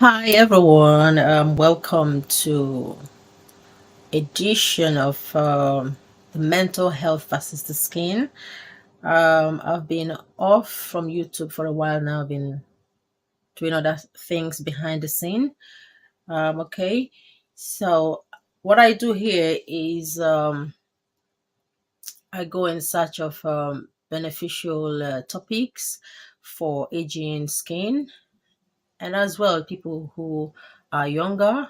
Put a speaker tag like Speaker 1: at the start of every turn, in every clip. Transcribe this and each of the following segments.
Speaker 1: Hi everyone, welcome to edition of the mental health versus the skin. I've been off from YouTube for a while now. I've been doing other things behind the scene. Okay, so what I do here is I go in search of beneficial topics for aging skin, and as well people who are younger.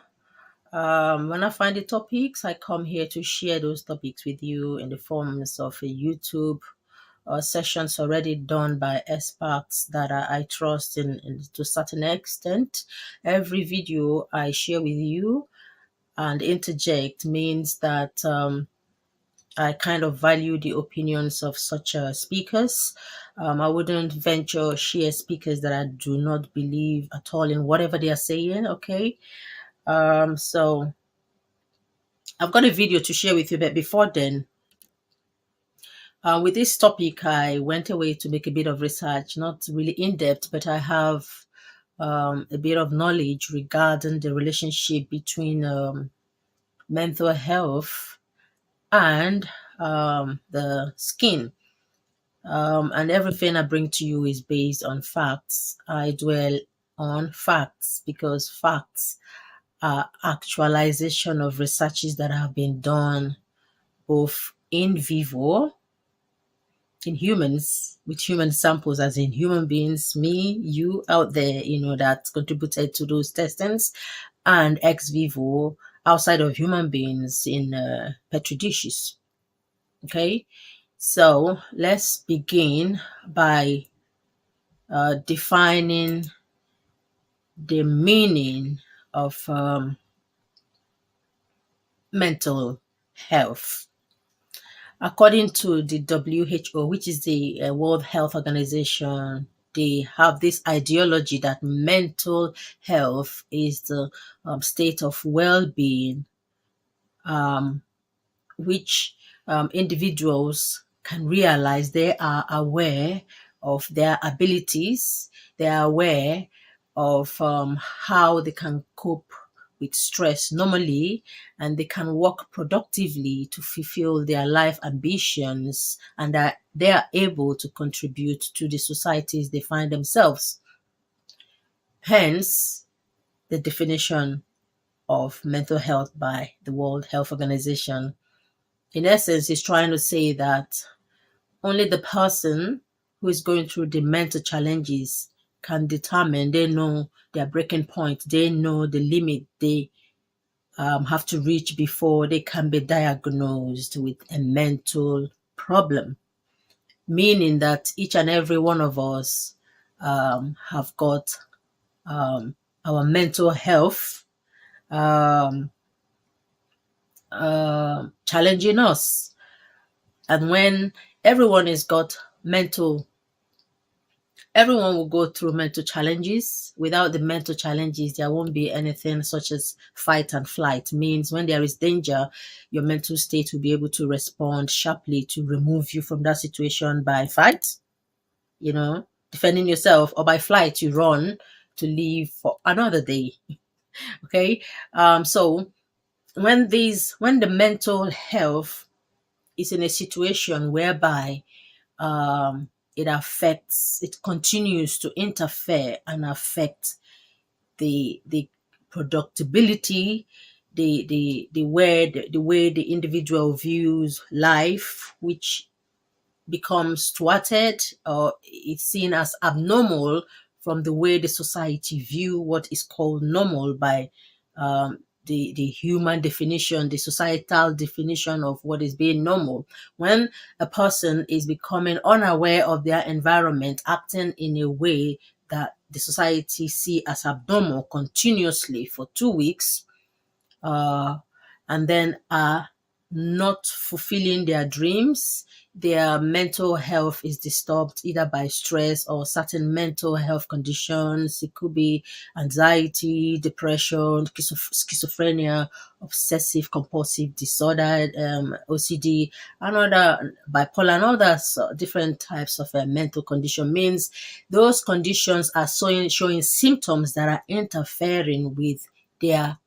Speaker 1: When I find the topics, I come here to share those topics with you in the forms of a YouTube sessions already done by experts that I trust in to a certain extent. Every video I share with you and interject means that I kind of value the opinions of such speakers. I wouldn't venture share speakers that I do not believe at all in whatever they are saying. Okay. So I've got a video to share with you, but before then, with this topic, I went away to make a bit of research, not really in depth, but I have a bit of knowledge regarding the relationship between mental health and the skin. And everything I bring to you is based on facts. I dwell on facts because facts are actualization of researches that have been done both in vivo in humans with human samples, as in human beings, me, you out there, that contributed to those testings, and ex vivo outside of human beings in petri dishes. Okay, so let's begin by defining the meaning of mental health. According to the WHO, which is the World Health Organization, they have this ideology that mental health is the state of well-being, um, which individuals can realize they are aware of their abilities, they are aware of how they can cope with stress normally, and they can work productively to fulfill their life ambitions, and that they are able to contribute to the societies they find themselves. Hence, the definition of mental health by the World Health Organization. In essence, is trying to say that only the person who is going through the mental challenges can determine, they know their breaking point, they know the limit they have to reach before they can be diagnosed with a mental problem. Meaning that each and every one of us have got our mental health um, challenging us. And when everyone has got everyone will go through mental challenges. Without the mental challenges, there won't be anything such as fight and flight. Means when there is danger, your mental state will be able to respond sharply to remove you from that situation by fight, defending yourself, or by flight, you run to leave for another day. Okay. So when the mental health is in a situation whereby it continues to interfere and affect the productivity, the way the individual views life, which becomes thwarted or it's seen as abnormal from the way the society view what is called normal by the human definition, the societal definition of what is being normal. When a person is becoming unaware of their environment, acting in a way that the society see as abnormal continuously for 2 weeks, and then not fulfilling their dreams. Their mental health is disturbed either by stress or certain mental health conditions. It could be anxiety, depression, schizophrenia, obsessive compulsive disorder, OCD, and other bipolar, and other different types of mental condition. Means those conditions are showing symptoms that are interfering with their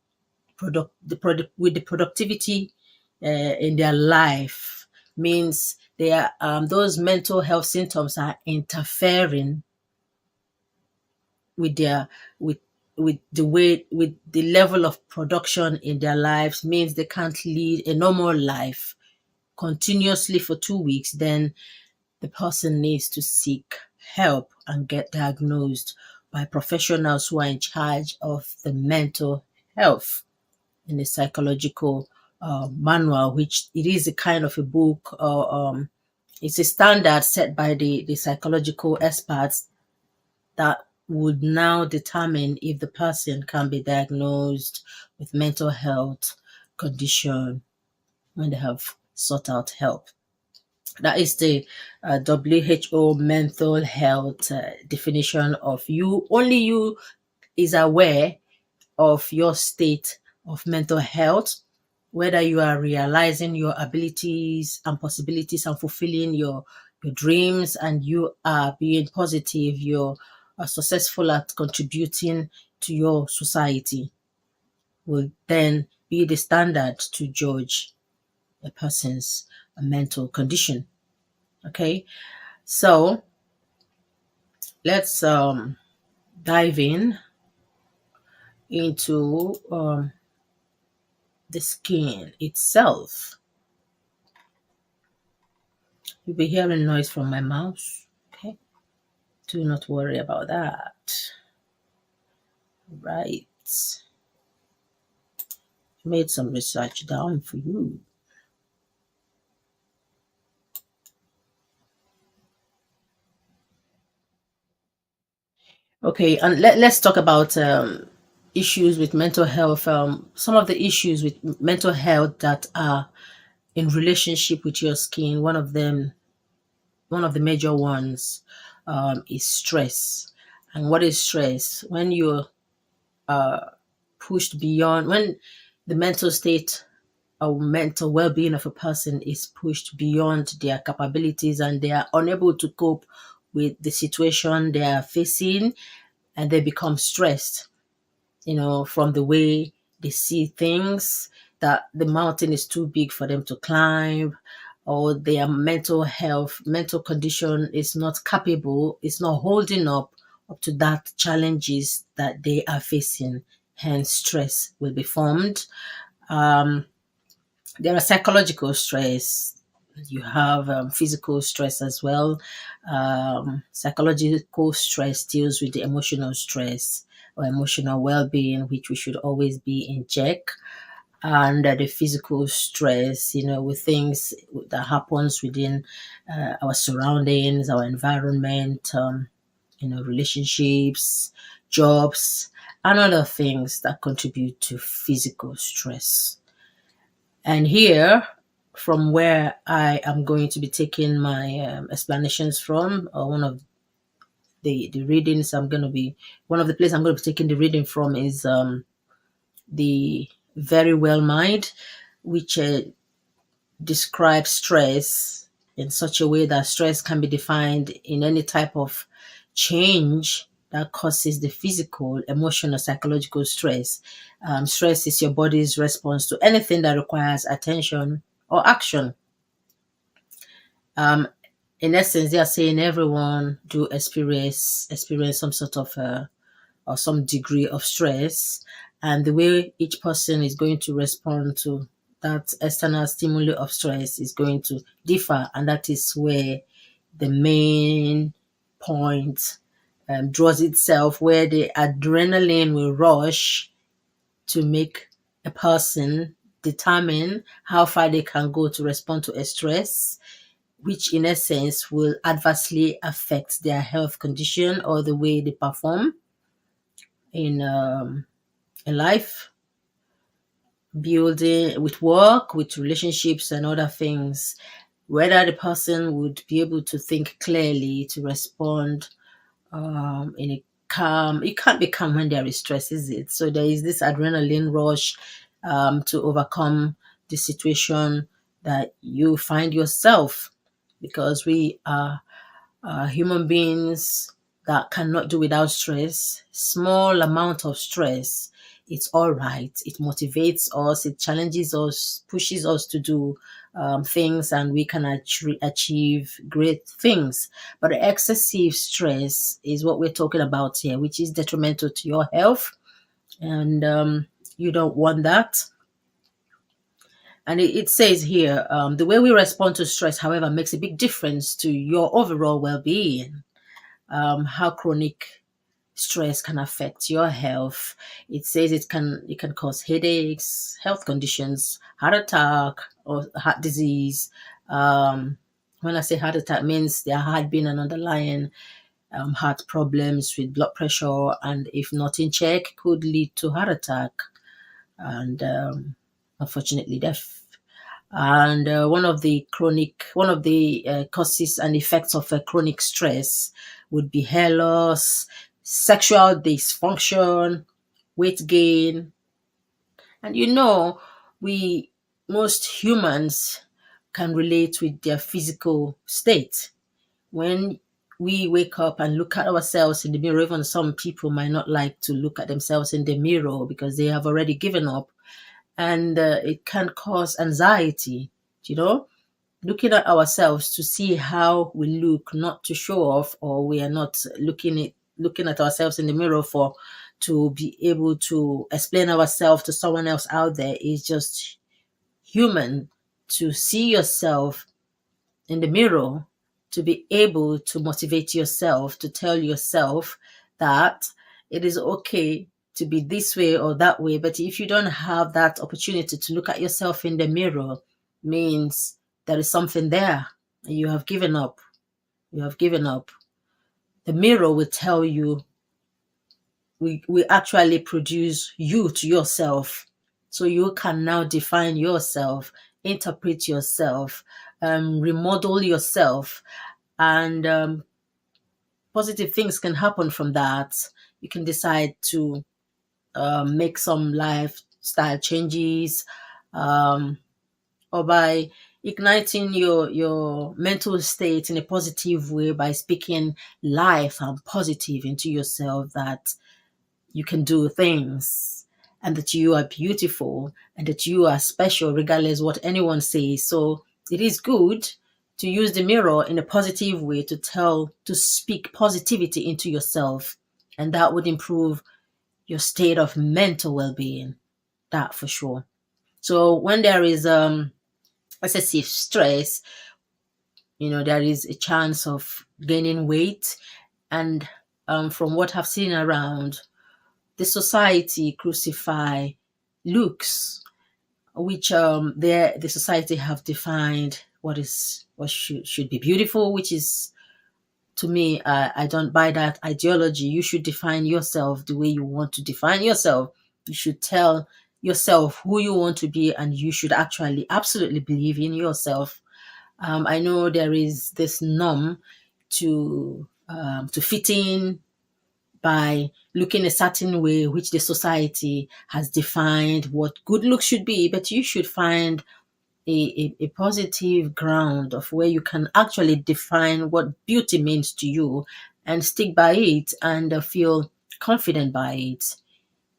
Speaker 1: with the productivity in their life. Means they are those mental health symptoms are interfering with their with with the level of production in their lives. Means they can't lead a normal life continuously for 2 weeks. Then the person needs to seek help and get diagnosed by professionals who are in charge of the mental health in the psychological manual, which it is a kind of a book. It's a standard set by the psychological experts that would now determine if the person can be diagnosed with mental health condition when they have sought out help. That is the WHO mental health definition of you. Only you is aware of your state of mental health, whether you are realizing your abilities and possibilities and fulfilling your dreams, and you are being positive, you're successful at contributing to your society, will then be the standard to judge a person's mental condition. Okay, so let's dive into the skin itself. You'll be hearing noise from my mouse. Okay, do not worry about that. Right, made some research down for you. Okay, and let's talk about issues with mental health. Some of the issues with mental health that are in relationship with your skin. One of the major ones is stress. And what is stress? When you're pushed beyond, when the mental state or mental well-being of a person is pushed beyond their capabilities and they are unable to cope with the situation they are facing, and they become stressed, from the way they see things, that the mountain is too big for them to climb, or their mental condition is not capable, it's not holding up to that challenges that they are facing. Hence, stress will be formed. There are psychological stress. You have physical stress as well. Psychological stress deals with the emotional stress or emotional well-being, which we should always be in check. And the physical stress, with things that happens within our surroundings, our environment, relationships, jobs, and other things that contribute to physical stress. And here, from where I am going to be taking my explanations from, or one of the readings one of the places I'm going to be taking the reading from is the Verywell Mind, which describes stress in such a way that stress can be defined in any type of change that causes the physical, emotional, psychological stress. Stress is your body's response to anything that requires attention or action. In essence, they are saying everyone do experience some sort of or some degree of stress, and the way each person is going to respond to that external stimuli of stress is going to differ, and that is where the main point draws itself, where the adrenaline will rush to make a person determine how far they can go to respond to a stress, which in essence will adversely affect their health condition or the way they perform in life. building with work, with relationships and other things, whether the person would be able to think clearly to respond in a calm. You can't be calm when there is stress, is it? So there is this adrenaline rush to overcome the situation that you find yourself, because we are human beings that cannot do without stress. Small amount of stress, it's all right. It motivates us, it challenges us, pushes us to do things, and we can achieve great things. But excessive stress is what we're talking about here, which is detrimental to your health, and you don't want that. And it says here, the way we respond to stress, however, makes a big difference to your overall well-being. How chronic stress can affect your health. It says it can cause headaches, health conditions, heart attack, or heart disease. When I say heart attack, means there had been an underlying heart problems with blood pressure, and if not in check, could lead to heart attack and unfortunately death. And one of the causes and effects of chronic stress would be hair loss, sexual dysfunction, weight gain. And we most humans can relate with their physical state. When we wake up and look at ourselves in the mirror, even some people might not like to look at themselves in the mirror because they have already given up, and it can cause anxiety, looking at ourselves to see how we look, not to show off, or we are not looking at ourselves in the mirror for to be able to explain ourselves to someone else out there. Is just human to see yourself in the mirror, to be able to motivate yourself, to tell yourself that it is okay to be this way or that way. But if you don't have that opportunity to look at yourself in the mirror, means there is something there and you have given up. You have given up. The mirror will tell you, we actually produce you to yourself. So you can now define yourself, interpret yourself, remodel yourself, and positive things can happen from that. You can decide to make some lifestyle changes, or by igniting your mental state in a positive way by speaking life and positive into yourself, that you can do things and that you are beautiful and that you are special regardless what anyone says. So it is good to use the mirror in a positive way to speak positivity into yourself, and that would improve your state of mental well-being, that for sure. So when there is excessive stress, there is a chance of gaining weight, and from what I've seen around, the society crucify looks, which the society have defined what should be beautiful, which is, to me, I don't buy that ideology. You should define yourself the way you want to define yourself. You should tell yourself who you want to be, and you should actually absolutely believe in yourself. I know there is this norm to fit in by looking a certain way, which the society has defined what good looks should be, but you should find a positive ground of where you can actually define what beauty means to you and stick by it and feel confident by it,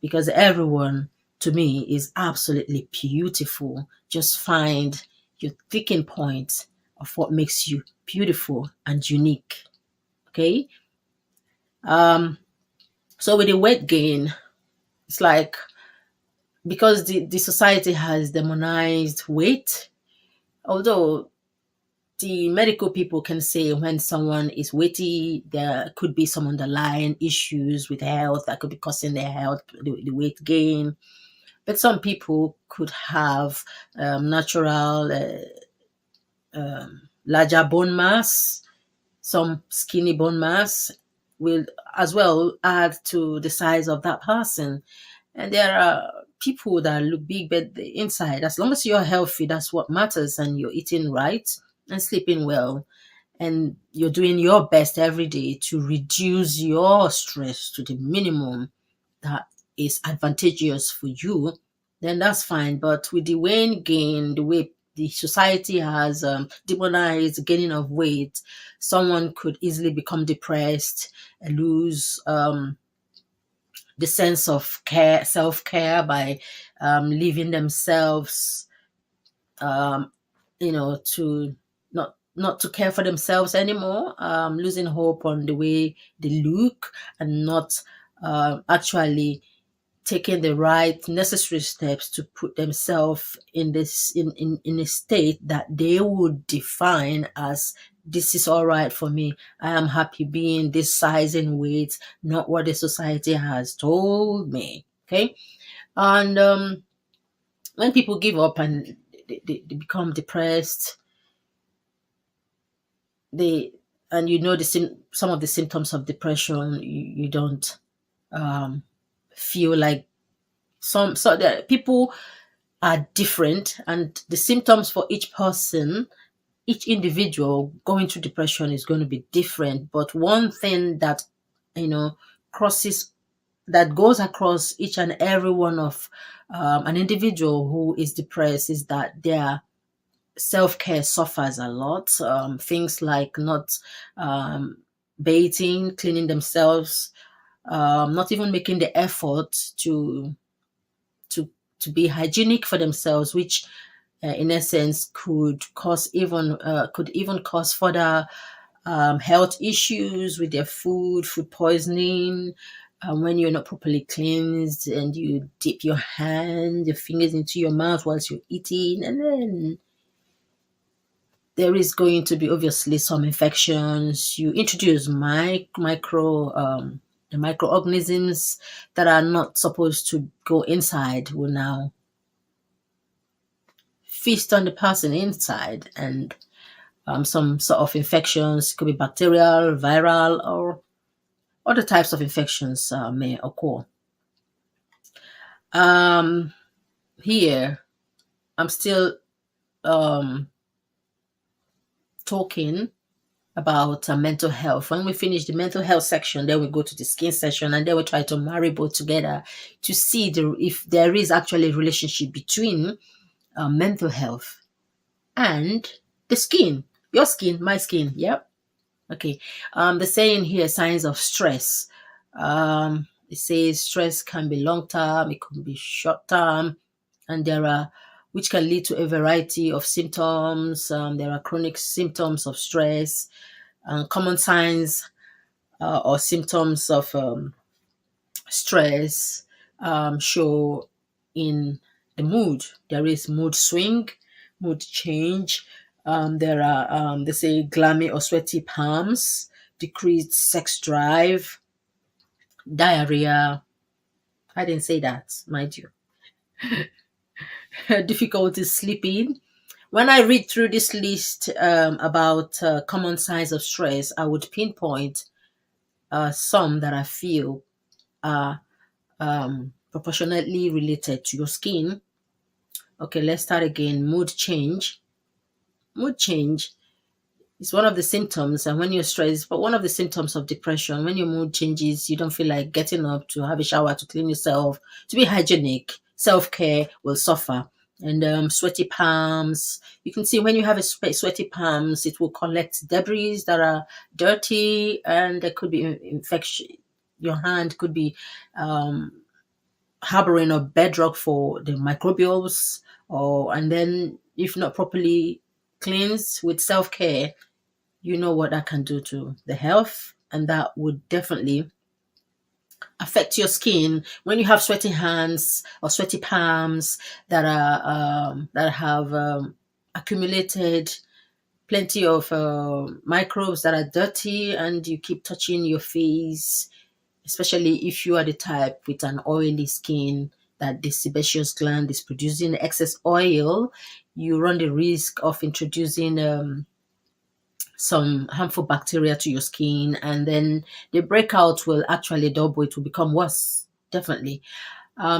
Speaker 1: because everyone, to me, is absolutely beautiful. Just find your sticking point of what makes you beautiful and unique. Okay. So with the weight gain, it's like, because the society has demonized weight, although the medical people can say when someone is weighty, there could be some underlying issues with health that could be causing their health, the weight gain. But some people could have natural larger bone mass. Some skinny bone mass will as well add to the size of that person. And there are people that look big, but the inside, as long as you're healthy, that's what matters, and you're eating right and sleeping well, and you're doing your best every day to reduce your stress to the minimum that is advantageous for you, then that's fine. But with the weight gain, the way the society has demonized gaining of weight, someone could easily become depressed and lose the sense of care, self-care, by leaving themselves, um, to not to care for themselves anymore, losing hope on the way they look, and not actually taking the right necessary steps to put themselves in this in a state that they would define as, this is all right for me. I am happy being this size and weight, not what the society has told me. Okay. And when people give up and they become depressed, they and some of the symptoms of depression, you don't feel like so that people are different, and the symptoms for each person, each individual going through depression is going to be different. But one thing that crosses that goes across each and every one of an individual who is depressed is that their self-care suffers a lot. Things like not bathing, cleaning themselves, not even making the effort to to be hygienic for themselves, which in essence could even cause further health issues with their food poisoning. When you're not properly cleansed and you dip your fingers into your mouth whilst you're eating, and then there is going to be obviously some infections. You introduce the microorganisms that are not supposed to go inside, will now feast on the person inside, and some sort of infections, could be bacterial, viral, or other types of infections may occur. Here, I'm still talking about mental health. When we finish the mental health section, then we go to the skin section, and then we try to marry both together to see if there is actually a relationship between mental health and the skin. Your skin, my skin. Yep. Okay. The saying here, signs of stress. It says stress can be long term, it can be short term, and which can lead to a variety of symptoms. There are chronic symptoms of stress, common signs or symptoms of stress show in the mood. There is mood swing, mood change. There are, they say, glammy or sweaty palms, decreased sex drive, diarrhea. I didn't say that, mind you. Difficulty sleeping. When I read through this list about common signs of stress, I would pinpoint some that I feel are proportionately related to your skin. Okay, let's start again. Mood change. Mood change is one of the symptoms, and when you're stressed, but one of the symptoms of depression. When your mood changes, you don't feel like getting up to have a shower, to clean yourself, to be hygienic. Self-care will suffer. And sweaty palms. You can see when you have sweaty palms, it will collect debris that are dirty, and there could be infection. Your hand could be harboring a bedrock for the microbials, and then if not properly cleansed with self-care, you know what that can do to the health, and that would definitely affect your skin. When you have sweaty hands or sweaty palms that have accumulated plenty of microbes that are dirty, and you keep touching your face, especially if you are the type with an oily skin that the sebaceous gland is producing excess oil, you run the risk of introducing some harmful bacteria to your skin, and then the breakout will actually double. It will become worse, definitely.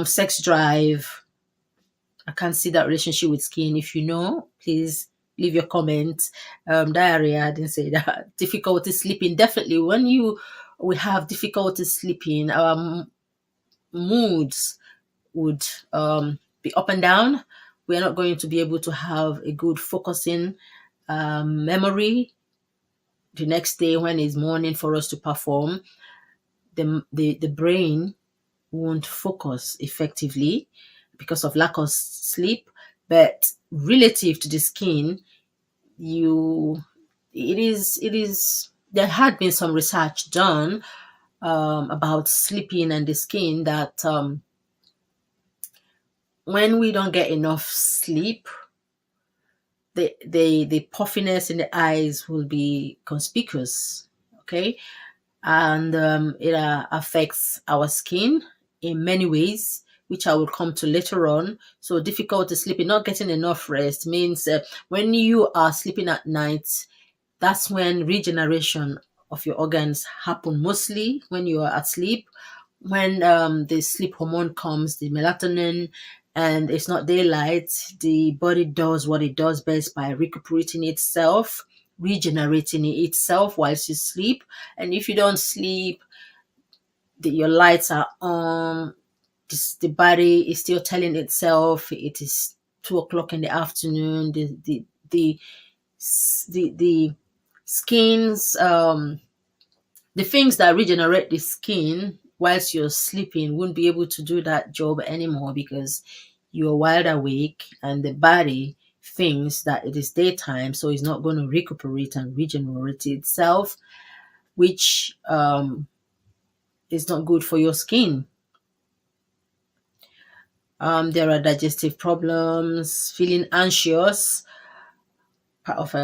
Speaker 1: Sex drive. I can't see that relationship with skin. If you know, please leave your comment. Diarrhea, I didn't say that. Difficulty sleeping. Definitely, when we have difficulty sleeping, our moods would be up and down. We are not going to be able to have a good focusing memory the next day when it's morning for us to perform. The brain won't focus effectively because of lack of sleep. But relative to the skin, you it is there had been some research done about sleeping and the skin that when we don't get enough sleep, the puffiness in the eyes will be conspicuous. Okay, and it affects our skin in many ways, which I will come to later on. So difficulty sleeping, not getting enough rest means when you are sleeping at night, that's when regeneration of your organs happen mostly when you are asleep. When the sleep hormone comes, the melatonin, and it's not daylight, the body does what it does best by recuperating itself, regenerating itself whilst you sleep. And if you don't sleep, your lights are on, the body is still telling itself it is 2 o'clock in the afternoon. The skin's the things that regenerate the skin whilst you're sleeping won't be able to do that job anymore because you're wide awake and the body thinks that it is daytime, so it's not going to recuperate and regenerate itself, which is not good for your skin. There are digestive problems, feeling anxious, part of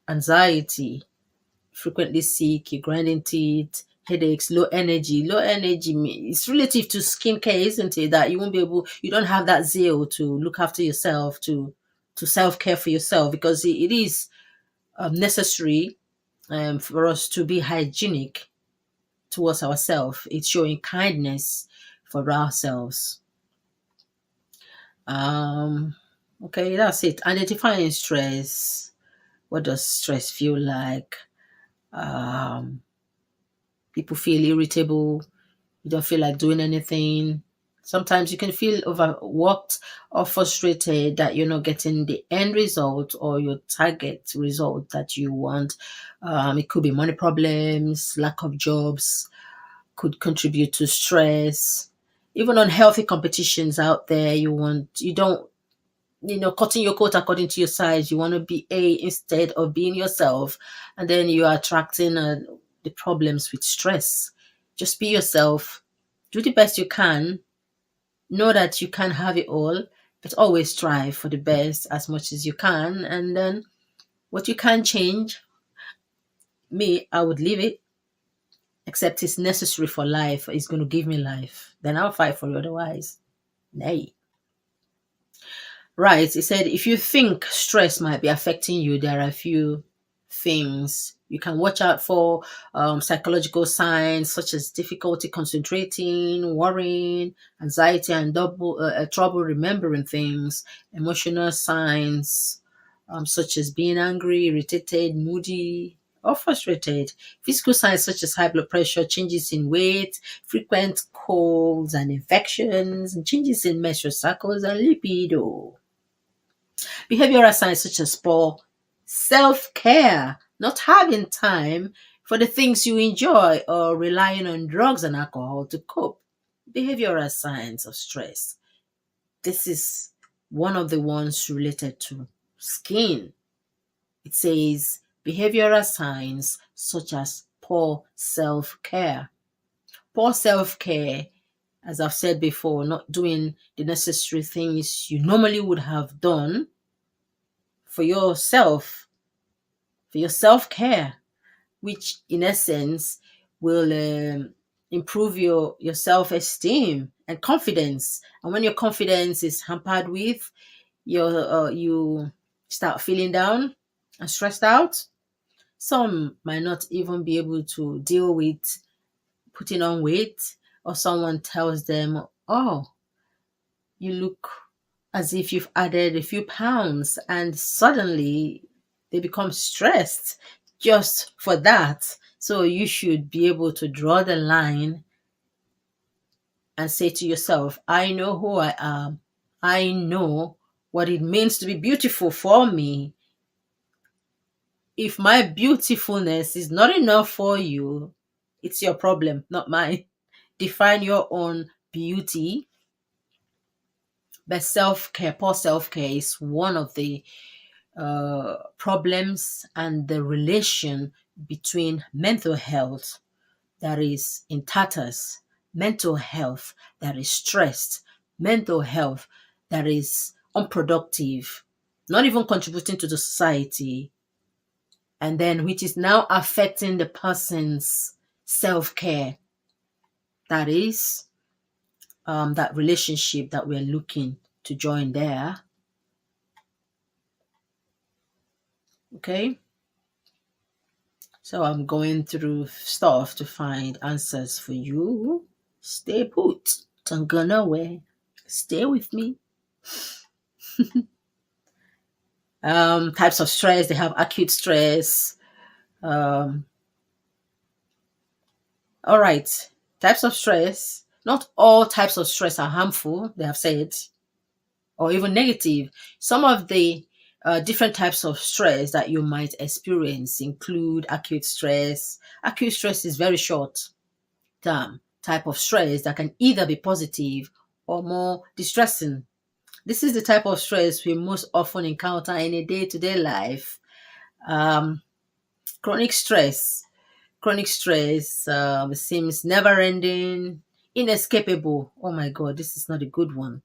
Speaker 1: anxiety, frequently sick, grinding teeth, headaches, low energy. Low energy it's relative to skincare, isn't it? That you don't have that zeal to look after yourself, to self-care for yourself, because it is necessary for us to be hygienic towards ourselves. It's showing kindness for ourselves. Okay, that's it. Identifying stress. What does stress feel like? Um, People feel irritable. You don't feel like doing anything. Sometimes you can feel overworked or frustrated that you're not getting the end result or your target result that you want. It could be money problems, lack of jobs, could contribute to stress. Even unhealthy competitions out there, you don't, cutting your coat according to your size. You want to be A instead of being yourself. And then you are attracting the problems with stress. Just be yourself. Do the best you can. Know that you can have it all, but always strive for the best as much as you can. And then what you can change, I would leave it, except it's necessary for life. It's going to give me life. Then I'll fight for you otherwise. Nay. Right. He said, if you think stress might be affecting you, there are a few things you can watch out for. Psychological signs such as difficulty concentrating, worrying, anxiety, and trouble remembering things. Emotional signs such as being angry, irritated, moody, or frustrated. Physical signs such as high blood pressure, changes in weight, frequent colds and infections, and changes in menstrual cycles and libido. Behavioral signs such as poor self-care, not having time for the things you enjoy, or relying on drugs and alcohol to cope. Behavioral signs of stress. This is one of the ones related to skin. It says behavioral signs such as poor self-care. Poor self-care, as I've said before, not doing the necessary things you normally would have done for yourself, for your self-care, which in essence will improve your self-esteem and confidence. And when your confidence is hampered with, you start feeling down and stressed out. Some might not even be able to deal with putting on weight, or someone tells them oh, you look as if you've added a few pounds, and suddenly they become stressed just for that. So you should be able to draw the line and say to yourself, I know who I am. I know what it means to be beautiful for me. If my beautifulness is not enough for you, it's your problem, not mine. Define your own beauty. But self-care, poor self-care is one of the problems and the relation between mental health that is in tatters, mental health that is stressed, mental health that is unproductive, not even contributing to the society, and then which is now affecting the person's self-care. That is that relationship that we're looking to join there. Okay. So I'm going through stuff to find answers for you. Stay put. Don't go nowhere. Stay with me. Types of stress. They have acute stress. All right. Types of stress. Not all types of stress are harmful, they have said, or even negative. Some of the different types of stress that you might experience include acute stress. Acute stress is very short term type of stress that can either be positive or more distressing. This is the type of stress we most often encounter in a day-to-day life. Um, chronic stress. Chronic stress seems never-ending, inescapable. Oh my God, this is not a good one.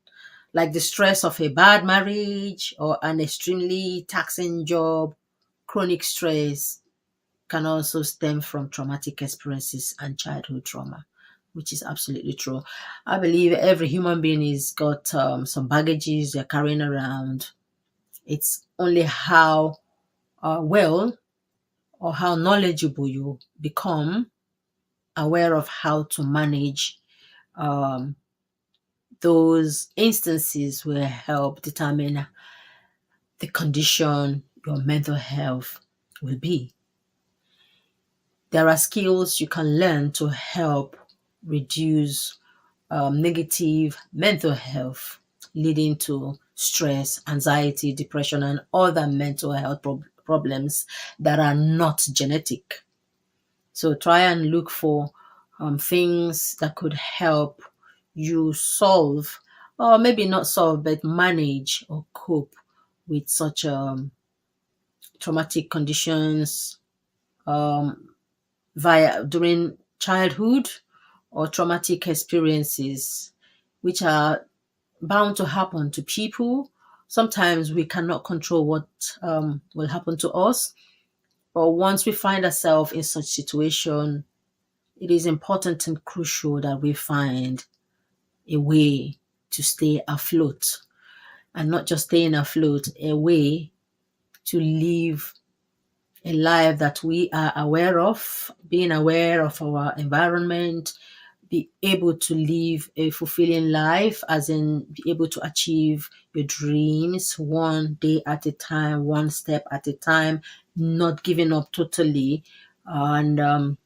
Speaker 1: Like the stress of a bad marriage or an extremely taxing job. Chronic stress can also stem from traumatic experiences and childhood trauma, which is absolutely true. I believe every human being has got some baggages they're carrying around. It's only how well or how knowledgeable you become aware of how to manage um, those instances will help determine the condition your mental health will be. There are skills you can learn to help reduce negative mental health, leading to stress, anxiety, depression, and other mental health problems that are not genetic. So try and look for things that could help you solve, or maybe not solve, but manage or cope with such traumatic conditions via during childhood or traumatic experiences, which are bound to happen to people. Sometimes we cannot control what will happen to us, but once we find ourselves in such situation, it is important and crucial that we find a way to stay afloat, and not just staying afloat, a way to live a life that we are aware of, being aware of our environment, be able to live a fulfilling life, as in be able to achieve your dreams one day at a time, one step at a time, not giving up totally, and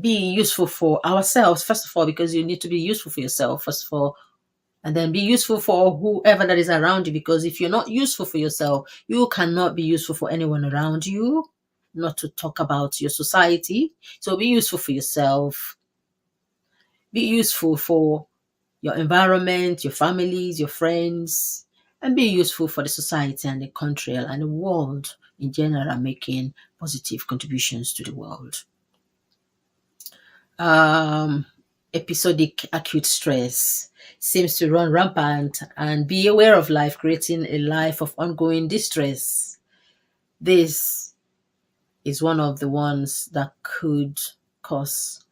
Speaker 1: be useful for ourselves, first of all, because you need to be useful for yourself, first of all, and then be useful for whoever that is around you, because if you're not useful for yourself, you cannot be useful for anyone around you, not to talk about your society. So be useful for yourself, be useful for your environment, your families, your friends, and be useful for the society and the country and the world in general, making positive contributions to the world. Um, Episodic acute stress seems to run rampant, and be aware of life, creating a life of ongoing distress. This is one of the ones that could cause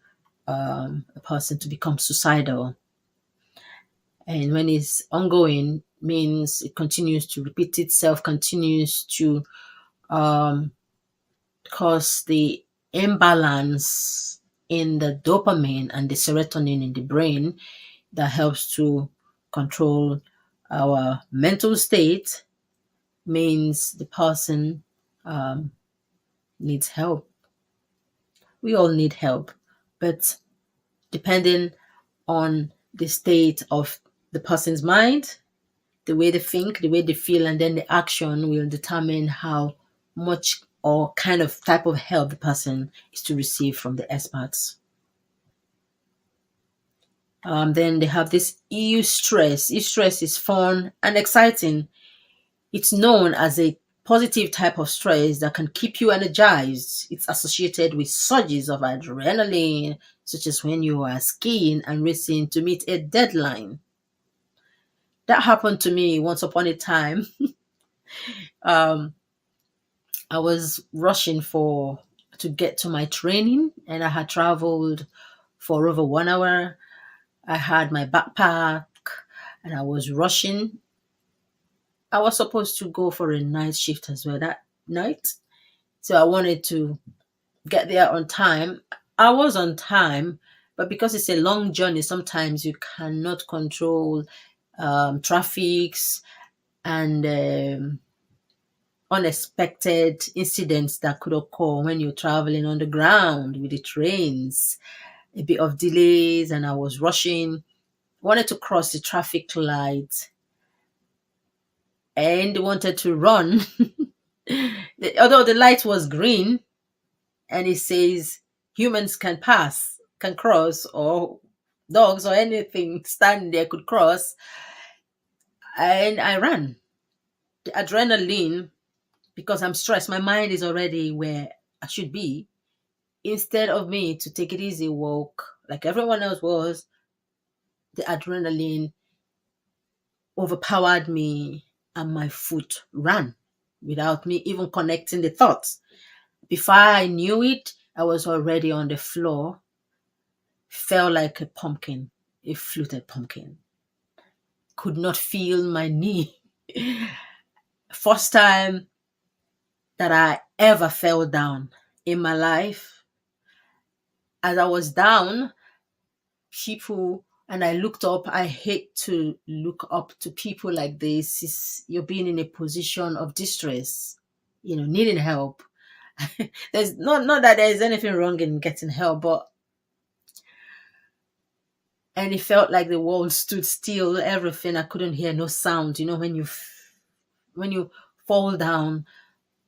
Speaker 1: a person to become suicidal. And when it's ongoing, means it continues to repeat itself, continues to cause the imbalance in the dopamine and the serotonin in the brain that helps to control our mental state, means the person needs help. We all need help, but depending on the state of the person's mind, the way they think, the way they feel, and then the action will determine how much or kind of type of help the person is to receive from the experts. Then they have this eustress. Eustress is fun and exciting. It's known as a positive type of stress that can keep you energized. It's associated with surges of adrenaline, such as when you are skiing and racing to meet a deadline. That happened to me once upon a time. um, I was rushing to get to my training, and I had traveled for over 1 hour. I had my backpack and I was rushing. I was supposed to go for a night shift as well that night. So I wanted to get there on time. I was on time, but because it's a long journey, sometimes you cannot control traffics and unexpected incidents that could occur when you're traveling on the ground with the trains. A bit of delays, and I was rushing. Wanted to cross the traffic light and wanted to run. Although the light was green and it says humans can pass, can cross, or dogs or anything standing there could cross, and I ran. The adrenaline, because I'm stressed, my mind is already where I should be. Instead of me to take it easy, walk like everyone else was, the adrenaline overpowered me and my foot ran without me even connecting the thoughts. Before I knew it, I was already on the floor, felt like a pumpkin, a fluted pumpkin. Could not feel my knee. First time that I ever fell down in my life. As I was down, people, and I looked up. I hate to look up to people like this. You're being in a position of distress, needing help. There's not that there's anything wrong in getting help, but and it felt like the world stood still, everything. I couldn't hear no sound. When you fall down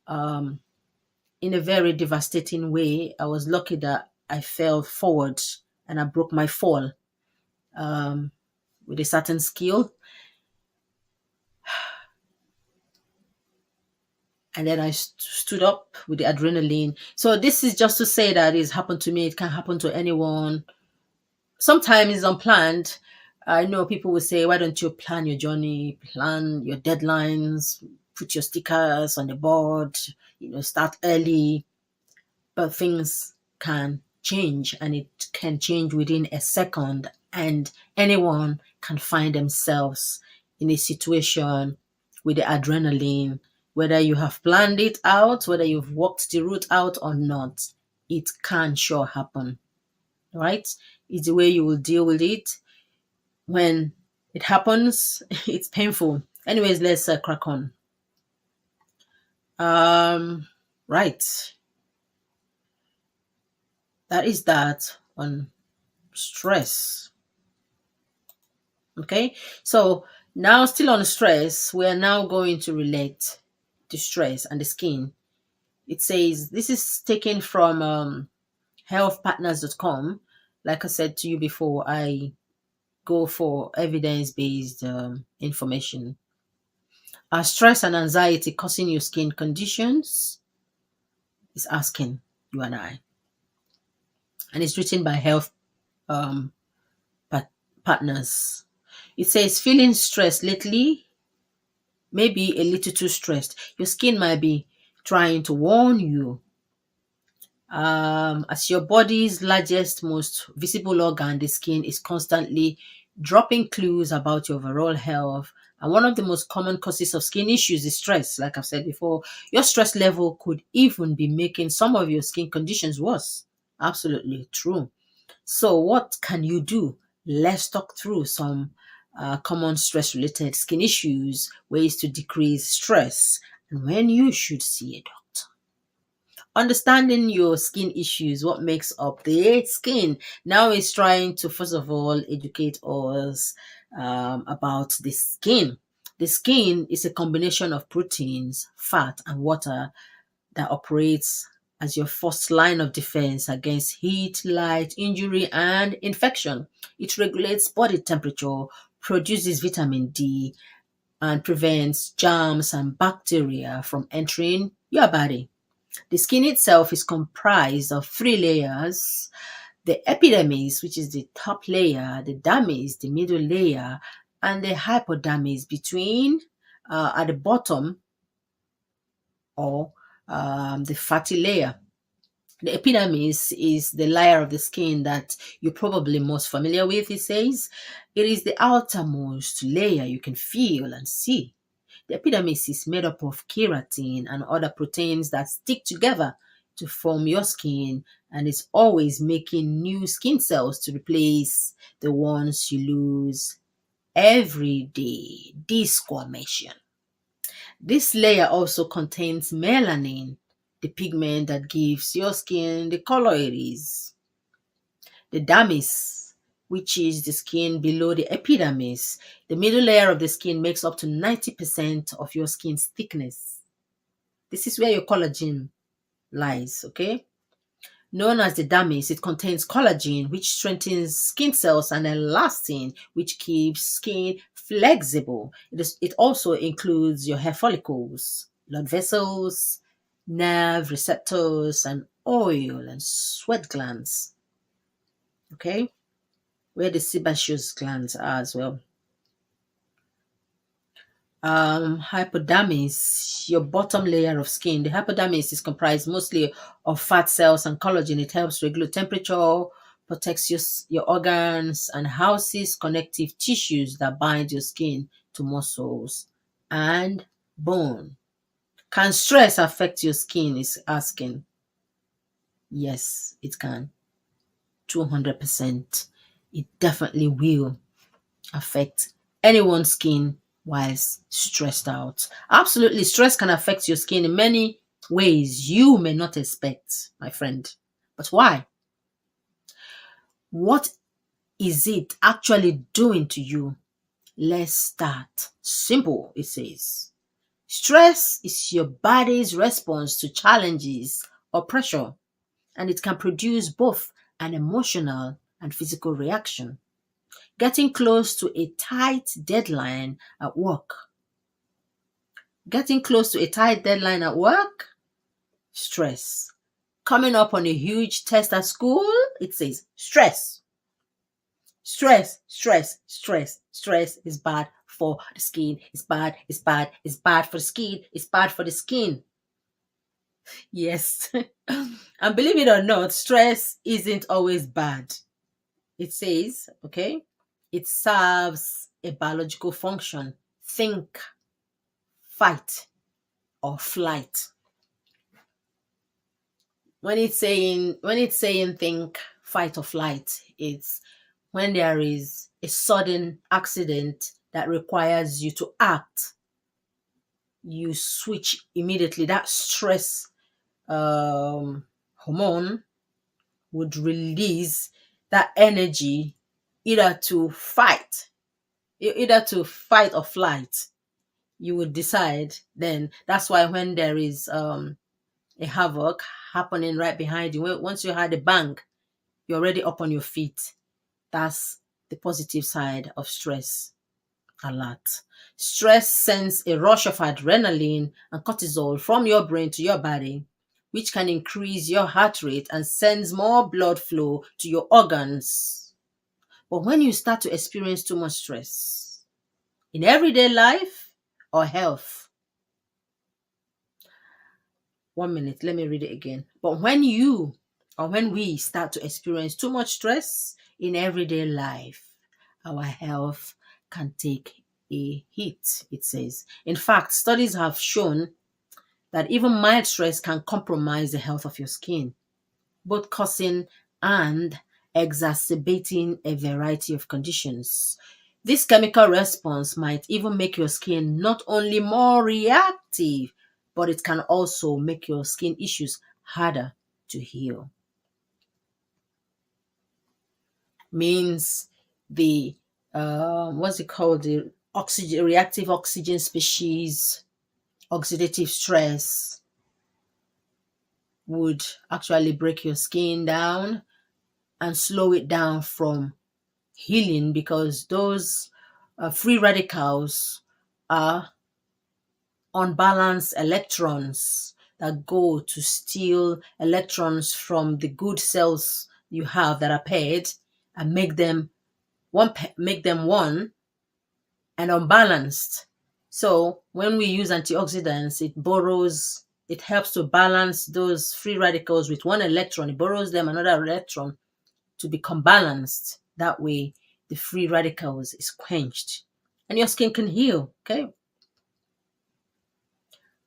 Speaker 1: in a very devastating way. I was lucky that I fell forward and I broke my fall with a certain skill. And then I stood up with the adrenaline. So this is just to say that it's happened to me. It can happen to anyone. Sometimes it's unplanned. I know people will say, why don't you plan your journey, plan your deadlines, put your stickers on the board, start early. But things can change, and it can change within a second, and anyone can find themselves in a situation with the adrenaline, whether you have planned it out, whether you've worked the route out or not. It can sure happen, right? It's the way you will deal with it. When it happens, it's painful. Anyways, let's crack on. Right. That is that on stress. Okay, so now still on stress, we are now going to relate to stress and the skin. It says, this is taken from healthpartners.com. Like I said to you before, I go for evidence-based information. Are stress and anxiety causing you skin conditions? It's asking you and I. And it's written by Health Partners. It says, feeling stressed lately, maybe a little too stressed. Your skin might be trying to warn you. As your body's largest, most visible organ, the skin is constantly dropping clues about your overall health. And one of the most common causes of skin issues is stress. Like I've said before, your stress level could even be making some of your skin conditions worse. Absolutely true. So, what can you do? Let's talk through some common stress related skin issues, ways to decrease stress, and when you should see a doctor. Understanding your skin issues, what makes up the skin. Now is trying to first of all educate us about the skin. The skin is a combination of proteins, fat, and water that operates as your first line of defense against heat, light, injury, and infection. It regulates body temperature, produces vitamin D, and prevents germs and bacteria from entering your body. The skin itself is comprised of three layers: the epidermis, which is the top layer, the dermis, the middle layer, and the hypodermis between at the bottom, or the fatty layer. The epidermis is the layer of the skin that you're probably most familiar with, it says. It is the outermost layer you can feel and see. The epidermis is made up of keratin and other proteins that stick together to form your skin, and it's always making new skin cells to replace the ones you lose every day. Desquamation. This layer also contains melanin, the pigment that gives your skin the color it is. The dermis, which is the skin below the epidermis, the middle layer of the skin makes up to 90% of your skin's thickness. This is where your collagen lies, okay? Known as the dermis, it contains collagen, which strengthens skin cells, and elastin, which keeps skin flexible. It also includes your hair follicles, blood vessels, nerve receptors, and oil and sweat glands. Okay, where the sebaceous glands are as well. Hypodermis, your bottom layer of skin. The hypodermis is comprised mostly of fat cells and collagen. It helps regulate temperature, protects your organs, and houses connective tissues that bind your skin to muscles and bone. Can stress affect your skin? Is asking. Yes, it can. 200%. It definitely will affect anyone's skin whilst stressed out. Absolutely, stress can affect your skin in many ways you may not expect, my friend. But why? What is it actually doing to you? Let's start simple, it says. Stress is your body's response to challenges or pressure, and it can produce both an emotional and physical reaction. Getting close to a tight deadline at work. Getting close to a tight deadline at work, stress. Coming up on a huge test at school, it says stress. Stress, stress, stress, stress is bad for the skin. It's bad, it's bad, it's bad for the skin. It's bad for the skin. Yes. And believe it or not, stress isn't always bad. It says, okay, it serves a biological function. Think, fight, or flight. When it's saying think, fight, or flight, it's when there is a sudden accident that requires you to act. You switch immediately. That stress hormone would release that energy either to fight or flight. You would decide then. That's why when there is a havoc happening right behind you, once you had a bang, you're already up on your feet. That's the positive side of stress alert. Stress sends a rush of adrenaline and cortisol from your brain to your body, which can increase your heart rate and sends more blood flow to your organs. But when you start to experience too much stress in everyday life or health, 1 minute, let me read it again. But when we start to experience too much stress in everyday life, our health can take a hit, it says. In fact, studies have shown that even mild stress can compromise the health of your skin. both causing and exacerbating a variety of conditions. This chemical response might even make your skin not only more reactive, but it can also make your skin issues harder to heal. Means the what's it called? The oxygen reactive oxygen species, oxidative stress would actually break your skin down and slow it down from healing, because those free radicals are unbalanced electrons that go to steal electrons from the good cells you have that are paired and make them one and unbalanced. So when we use antioxidants, it helps to balance those free radicals with one electron. It borrows them another electron to become balanced. That way, the free radicals is quenched and your skin can heal. Okay.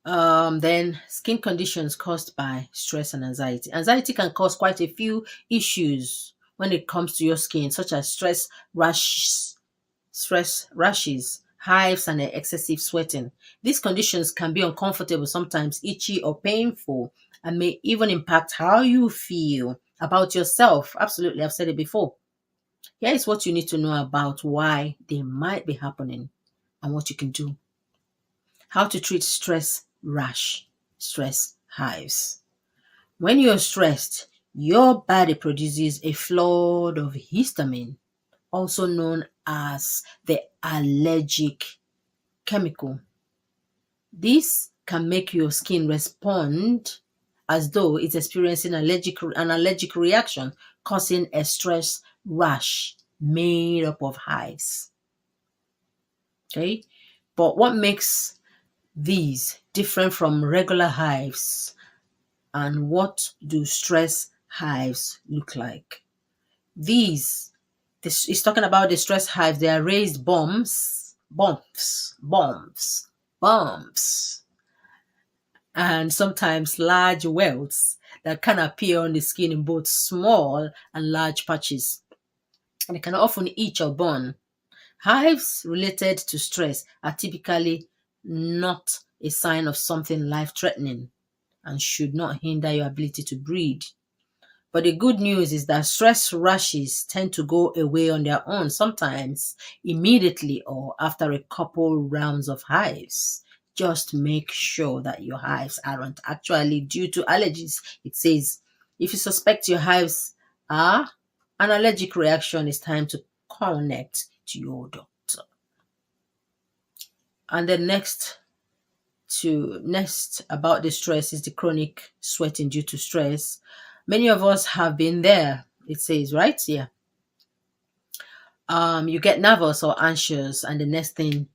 Speaker 1: Then skin conditions caused by stress and anxiety. Anxiety can cause quite a few issues when it comes to your skin, such as stress rashes, hives, and excessive sweating. These conditions can be uncomfortable, sometimes itchy or painful, and may even impact how you feel about yourself. Absolutely, I've said it before. Here is what you need to know about why they might be happening and what you can do. How to treat stress hives. When you're stressed, your body produces a flood of histamine, also known as the allergic chemical. This can make your skin respond as though it's experiencing an allergic reaction, causing a stress rash made up of hives. Okay, but what makes these different from regular hives, and what do stress hives look like? This is talking about the stress hives. They are raised bumps, and sometimes large welts that can appear on the skin in both small and large patches. And they can often itch or burn. Hives related to stress are typically not a sign of something life-threatening and should not hinder your ability to breathe. But the good news is that stress rashes tend to go away on their own, sometimes immediately or after a couple rounds of hives. Just make sure that your hives aren't actually due to allergies. It says, if you suspect your hives are an allergic reaction, it's time to connect to your doctor. And then next about the stress is the chronic sweating due to stress. Many of us have been there, it says, right? Yeah. You get nervous or anxious, and the next thing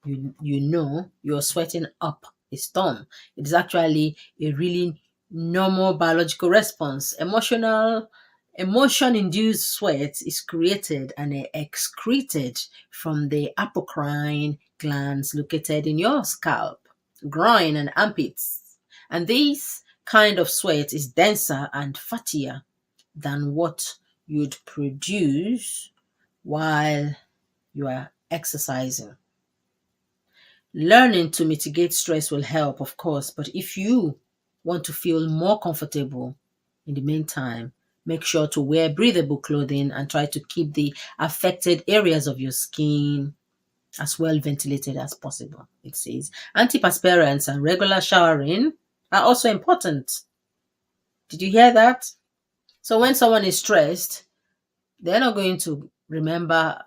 Speaker 1: you know, you're sweating up a storm. It is actually a really normal biological response. Emotion-induced sweat is created and excreted from the apocrine glands located in your scalp, groin, and armpits. And this kind of sweat is denser and fattier than what you'd produce while you are exercising. Learning to mitigate stress will help, of course, but if you want to feel more comfortable in the meantime, make sure to wear breathable clothing and try to keep the affected areas of your skin as well ventilated as possible. It says antiperspirants and regular showering are also important. Did you hear that? So when someone is stressed, they're not going to remember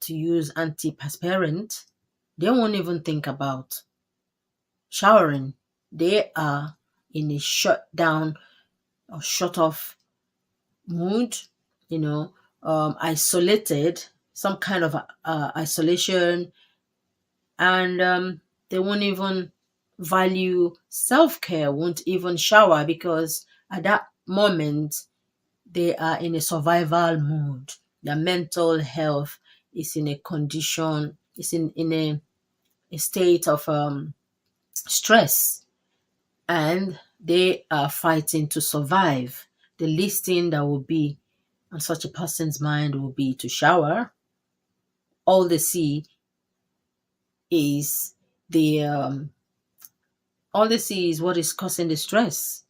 Speaker 1: to use antiperspirant. They won't even think about showering. They are in a shut down or shut off mood, isolated, some kind of isolation, and they won't even value self-care, won't even shower, because at that moment they are in a survival mood. Their mental health is in a condition, is in a state of stress, and they are fighting to survive. the least thing that will be on such a person's mind will be to shower. All they see is the all they see is what is causing the stress.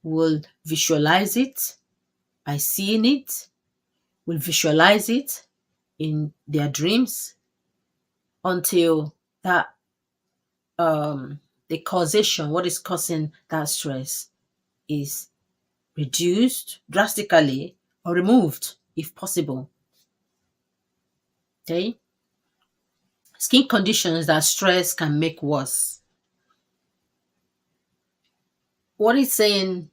Speaker 1: Will visualize it by seeing it, will visualize it in their dreams until that the causation, what is causing that stress, is reduced drastically or removed if possible. Okay? Skin conditions that stress can make worse. What it's saying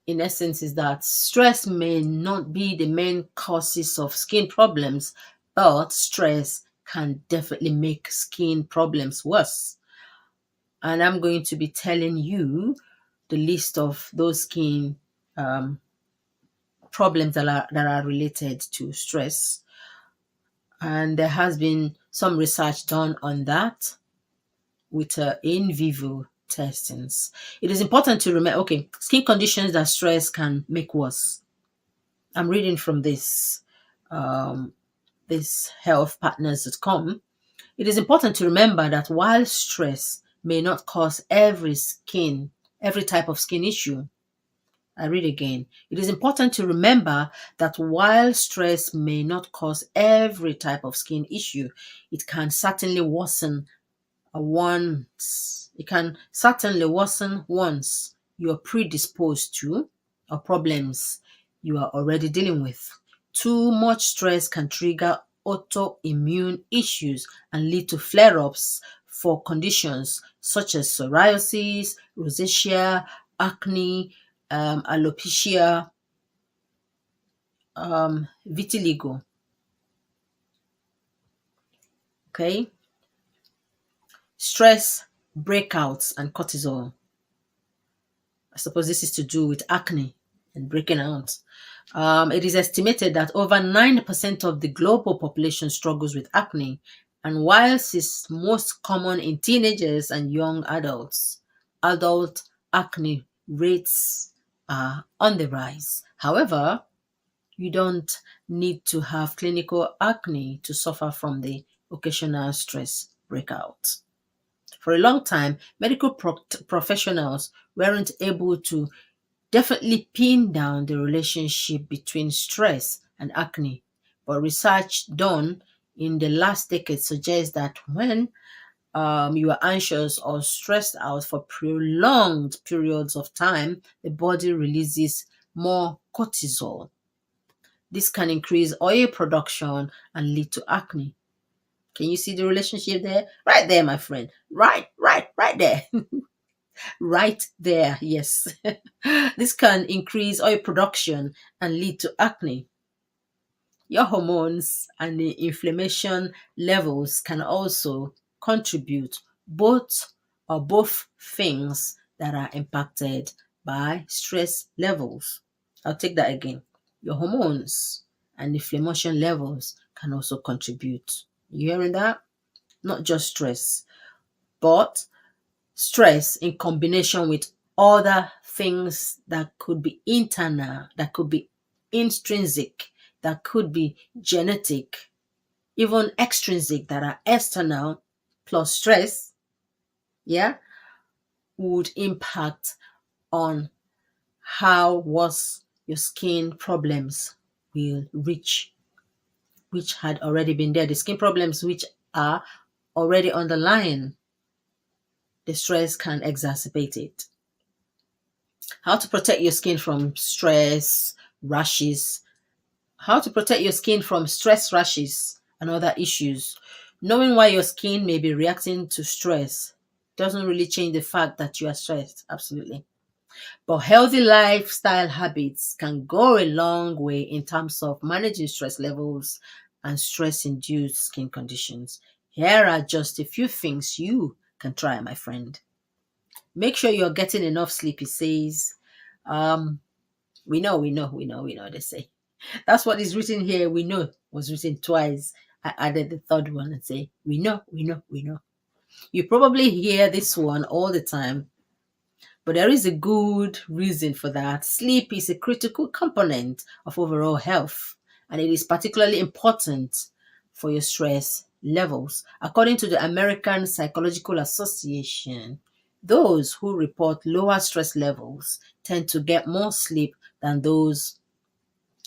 Speaker 1: in essence is that stress may not be the main causes of skin problems, but stress can definitely make skin problems worse. And I'm going to be telling you the list of those skin problems that are related to stress. And there has been some research done on that with in vivo testings. It is important to remember, okay, skin conditions that stress can make worse. I'm reading from this healthpartners.com. It is important to remember that while stress may not cause every type of skin issue, I read again. It is important to remember that while stress may not cause every type of skin issue, it can certainly worsen once you are predisposed to or problems you are already dealing with. Too much stress can trigger autoimmune issues and lead to flare-ups for conditions such as psoriasis, rosacea, acne, alopecia, vitiligo. Okay? Stress breakouts and cortisol. I suppose this is to do with acne and breaking out. It is estimated that over 9% of the global population struggles with acne, and whilst it's most common in teenagers and young adults, adult acne rates are on the rise. However, you don't need to have clinical acne to suffer from the occasional stress breakout. For a long time, medical professionals weren't able to definitely pin down the relationship between stress and acne, but research done in the last decade suggests that when you are anxious or stressed out for prolonged periods of time, the body releases more cortisol. This can increase oil production and lead to acne. Can you see the relationship there? Right there, my friend. Right there. Right there, yes. This can increase oil production and lead to acne. Your hormones and the inflammation levels can also contribute, both things that are impacted by stress levels. I'll take that again. Your hormones and inflammation levels can also contribute. You hearing that? Not just stress, but stress in combination with other things that could be internal, that could be intrinsic, that could be genetic, even extrinsic, that are external, plus stress, would impact on how worse your skin problems will reach, which had already been there. The skin problems which are already underlying, the stress can exacerbate it. How to protect your skin from stress, rashes. How to protect your skin from stress, rashes, and other issues. Knowing why your skin may be reacting to stress doesn't really change the fact that you are stressed. Absolutely. But healthy lifestyle habits can go a long way in terms of managing stress levels and stress-induced skin conditions. Here are just a few things you can try, my friend. Make sure you're getting enough sleep, it says. We know, they say. That's what is written here. We know was written twice. I added the third one and say, we know. You probably hear this one all the time, But there is a good reason for that. Sleep is a critical component of overall health, and it is particularly important for your stress levels. According to the American Psychological Association, those who report lower stress levels tend to get more sleep than those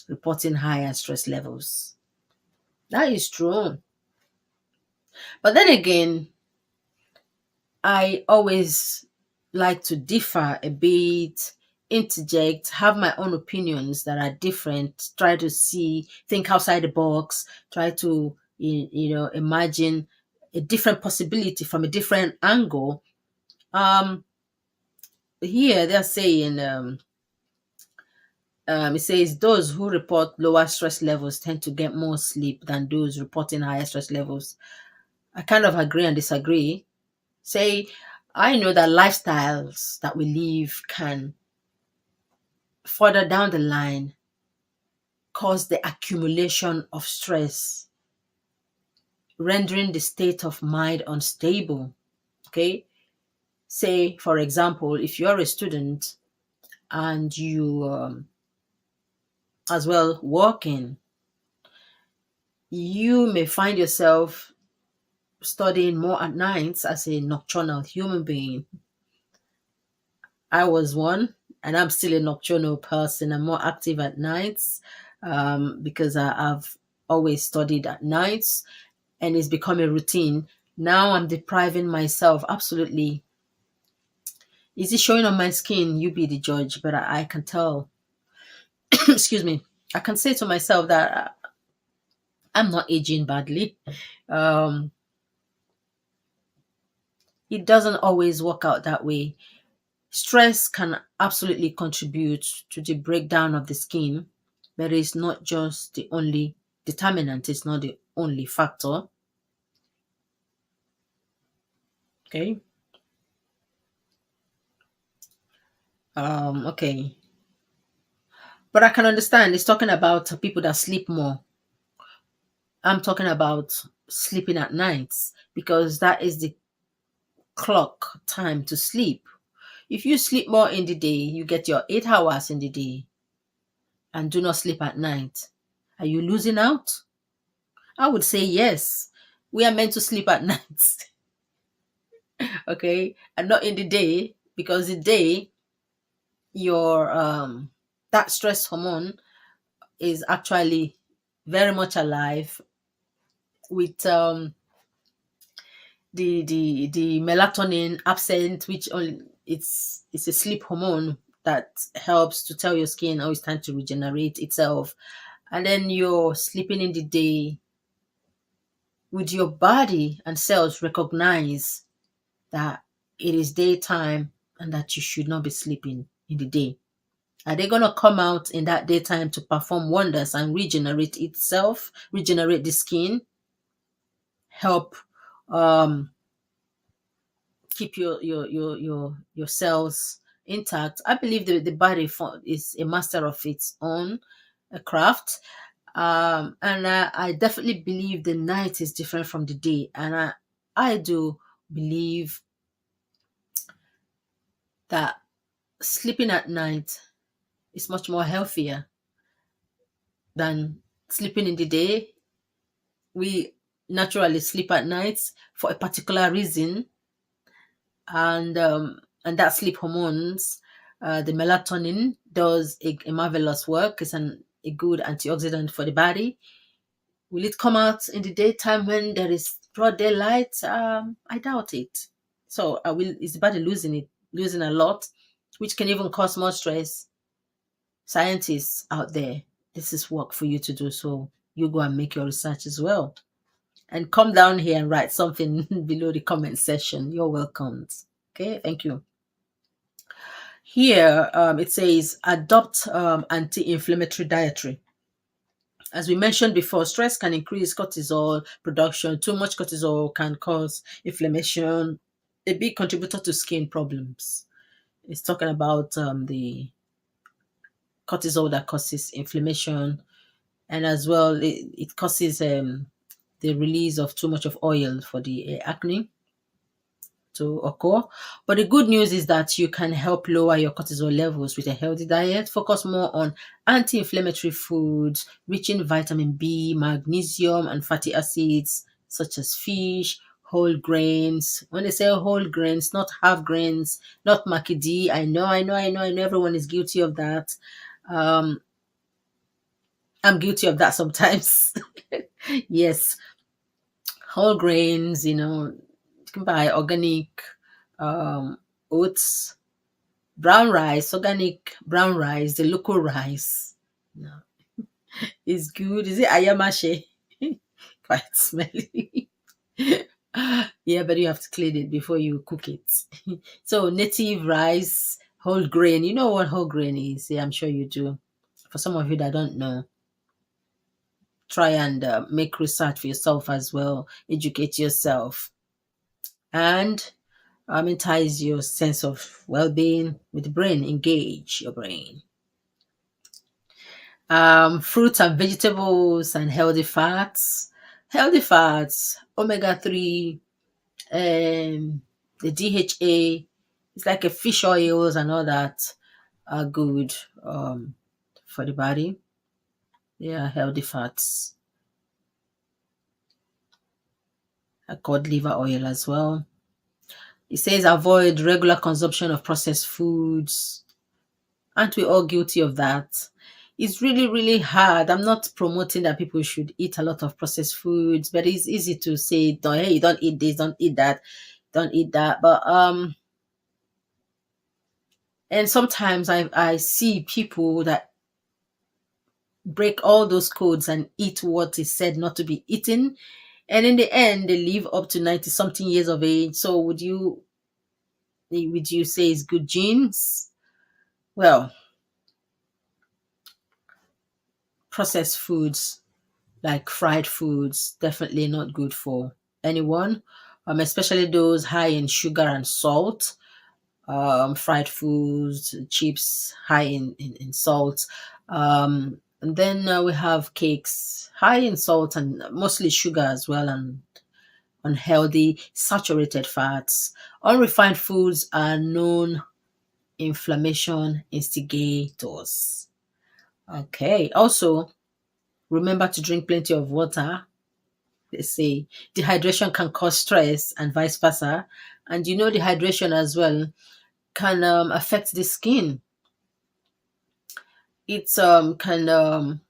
Speaker 1: reporting higher stress levels. That is true. But then again, I always like to differ a bit, interject, have my own opinions that are different, try to think outside the box, try to, imagine a different possibility from a different angle. Here they're saying, it says those who report lower stress levels tend to get more sleep than those reporting higher stress levels. I kind of agree and disagree. Say, I know that lifestyles that we live can further down the line cause the accumulation of stress, rendering the state of mind unstable. Okay. Say, for example, if you're a student and you as well working, you may find yourself studying more at nights as a nocturnal human being. I was one, and I'm still a nocturnal person. I'm more active at nights because I've always studied at nights, and it's become a routine. Now I'm depriving myself. Absolutely. Is it showing on my skin? You be the judge, but I can tell. Excuse me. I can say to myself that I'm not aging badly. Um, it doesn't always work out that way. Stress can absolutely contribute to the breakdown of the skin, but it's not just the only determinant, it's not the only factor. Okay. Okay. But I can understand it's talking about people that sleep more. I'm talking about sleeping at nights because that is the clock time to sleep. If you sleep more in the day, you get your 8 hours in the day and do not sleep at night. Are you losing out? I would say yes. We are meant to sleep at night. Okay, and not in the day, because the day your that stress hormone is actually very much alive with the melatonin absent, which only it's a sleep hormone that helps to tell your skin, oh, it's time to regenerate itself. And then you're sleeping in the day with your body and cells recognize that it is daytime and that you should not be sleeping in the day. Are they going to come out in that daytime to perform wonders and regenerate itself, regenerate the skin, help keep your cells intact? I believe the body is a master of its own craft. And I definitely believe the night is different from the day. And I do believe that sleeping at night is much more healthier than sleeping in the day. We naturally sleep at nights for a particular reason, and that sleep hormones, the melatonin, does a marvelous work. It's a good antioxidant for the body. Will it come out in the daytime when there is broad daylight? I doubt it. So is the body losing a lot, which can even cause more stress? Scientists out there, this is work for you to do. So you go and make your research as well. And come down here and write something below the comment section. You're welcome. Okay, thank you. Here it says adopt anti-inflammatory dietary. As we mentioned before, stress can increase cortisol production. Too much cortisol can cause inflammation, a big contributor to skin problems. It's talking about the cortisol that causes inflammation, and as well it causes the release of too much of oil for the acne. to occur. But the good news is that you can help lower your cortisol levels with a healthy diet. Focus more on anti-inflammatory foods rich in vitamin B, magnesium, and fatty acids such as fish, whole grains. When they say whole grains, not half grains, not macadamia. I know. Everyone is guilty of that. Um, I'm guilty of that sometimes. Yes, whole grains. You can buy organic oats, brown rice, organic brown rice, the local rice. No, it's good. Is it ayamashe? Quite smelly. Yeah, but you have to clean it before you cook it. So native rice, whole grain. You know what whole grain is? Yeah, I'm sure you do. For some of you that don't know, try and make research for yourself as well. Educate yourself and ties your sense of well-being with the brain. Engage your brain. Fruits and vegetables and healthy fats. Healthy fats, omega-3, the DHA. It's like a fish oils and all that are good for the body. Yeah, healthy fats. Cod liver oil as well. It says avoid regular consumption of processed foods. Aren't we all guilty of that? It's really, really hard. I'm not promoting that people should eat a lot of processed foods, but it's easy to say, don't, hey, don't eat this, don't eat that, don't eat that. But and sometimes I see people that break all those codes and eat what is said not to be eaten, and in the end they live up to 90 something years of age. So would you say it's good genes? Well, processed foods like fried foods definitely not good for anyone, especially those high in sugar and salt. Fried foods, chips high in salt. And then we have cakes high in salt and mostly sugar as well, and unhealthy saturated fats. Unrefined foods are known inflammation instigators. Okay, also remember to drink plenty of water. They say dehydration can cause stress and vice versa. And dehydration as well can affect the skin. It's can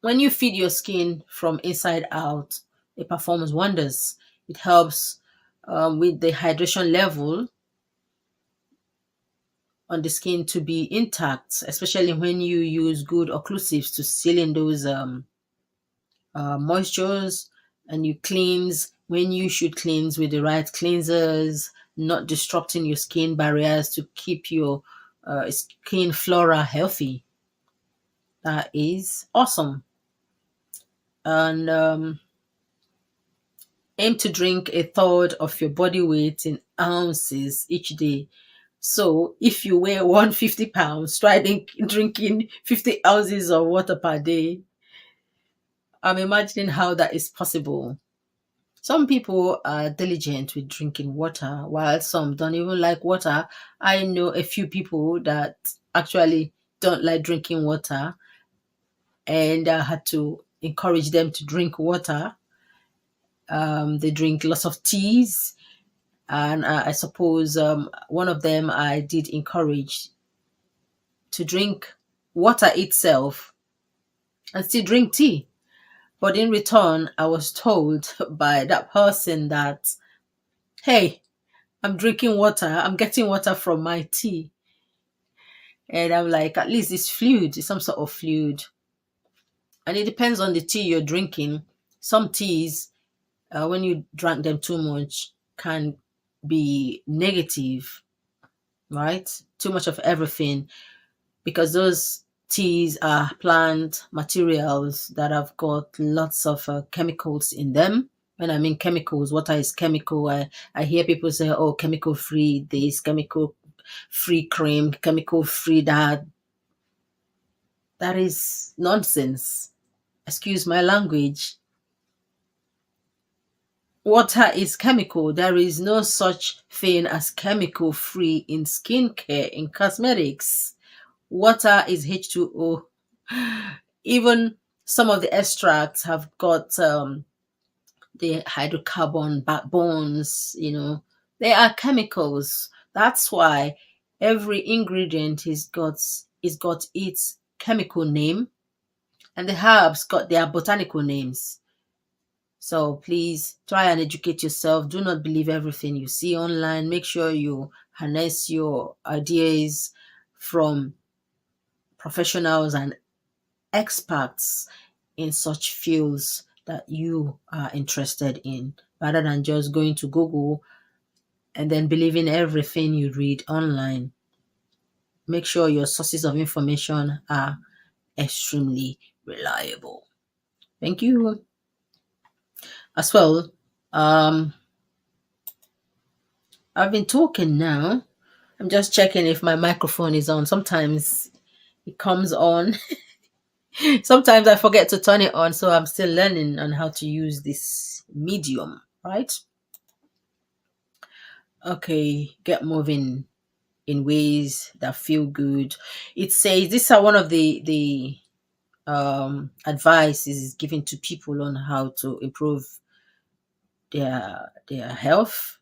Speaker 1: when you feed your skin from inside out, it performs wonders. It helps with the hydration level on the skin to be intact, especially when you use good occlusives to seal in those moistures, and you cleanse when you should cleanse with the right cleansers, not disrupting your skin barriers to keep your skin flora healthy. That is awesome. And aim to drink a third of your body weight in ounces each day. So if you weigh 150 pounds, try drinking 50 ounces of water per day. I'm imagining how that is possible. Some people are diligent with drinking water, while some don't even like water. I know a few people that actually don't like drinking water, and I had to encourage them to drink water. They drink lots of teas, and I suppose one of them I did encourage to drink water itself and still drink tea. But in return, I was told by that person that, hey, I'm drinking water, I'm getting water from my tea. And I'm like, at least it's fluid, it's some sort of fluid. And it depends on the tea you're drinking. Some teas, when you drank them too much, can be negative, right? Too much of everything, because those teas are plant materials that have got lots of chemicals in them. When I mean chemicals, water is chemical. I hear people say, oh, chemical free this, chemical free cream, chemical free that. That is nonsense. Excuse my language. Water is chemical. There is no such thing as chemical free in skincare, in cosmetics. Water is H2O. Even some of the extracts have got the hydrocarbon backbones, they are chemicals. That's why every ingredient is got its chemical name, and the herbs got their botanical names. So please try and educate yourself. Do not believe everything you see online. Make sure you harness your ideas from professionals and experts in such fields that you are interested in, rather than just going to Google and then believing everything you read online. Make sure your sources of information are extremely reliable. Thank you. As well, I've been talking now. I'm just checking if my microphone is on. Sometimes it comes on. Sometimes I forget to turn it on, so I'm still learning on how to use this medium, right? Okay, get moving in ways that feel good. It says these are one of the advice is given to people on how to improve their health,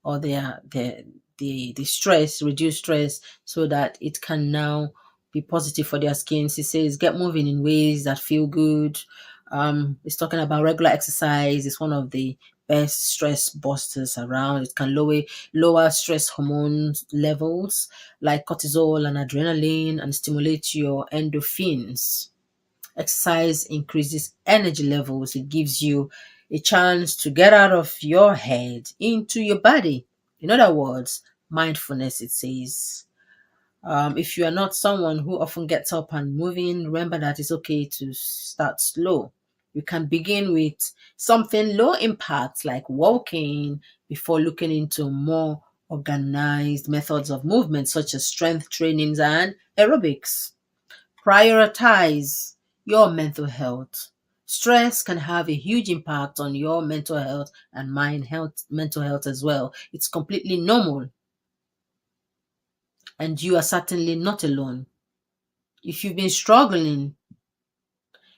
Speaker 1: or the stress, reduce stress, so that it can now be positive for their skins. It says get moving in ways that feel good. It's talking about regular exercise. It's one of the best stress busters around. It can lower stress hormones levels like cortisol and adrenaline, and stimulate your endorphins. Exercise increases energy levels. It gives you a chance to get out of your head into your body. In other words, mindfulness, it says. If you are not someone who often gets up and moving, remember that it's okay to start slow. You can begin with something low impact like walking before looking into more organized methods of movement such as strength trainings and aerobics. Prioritize your mental health. Stress can have a huge impact on your mental health and mental health as well. It's completely normal, and you are certainly not alone. If you've been struggling,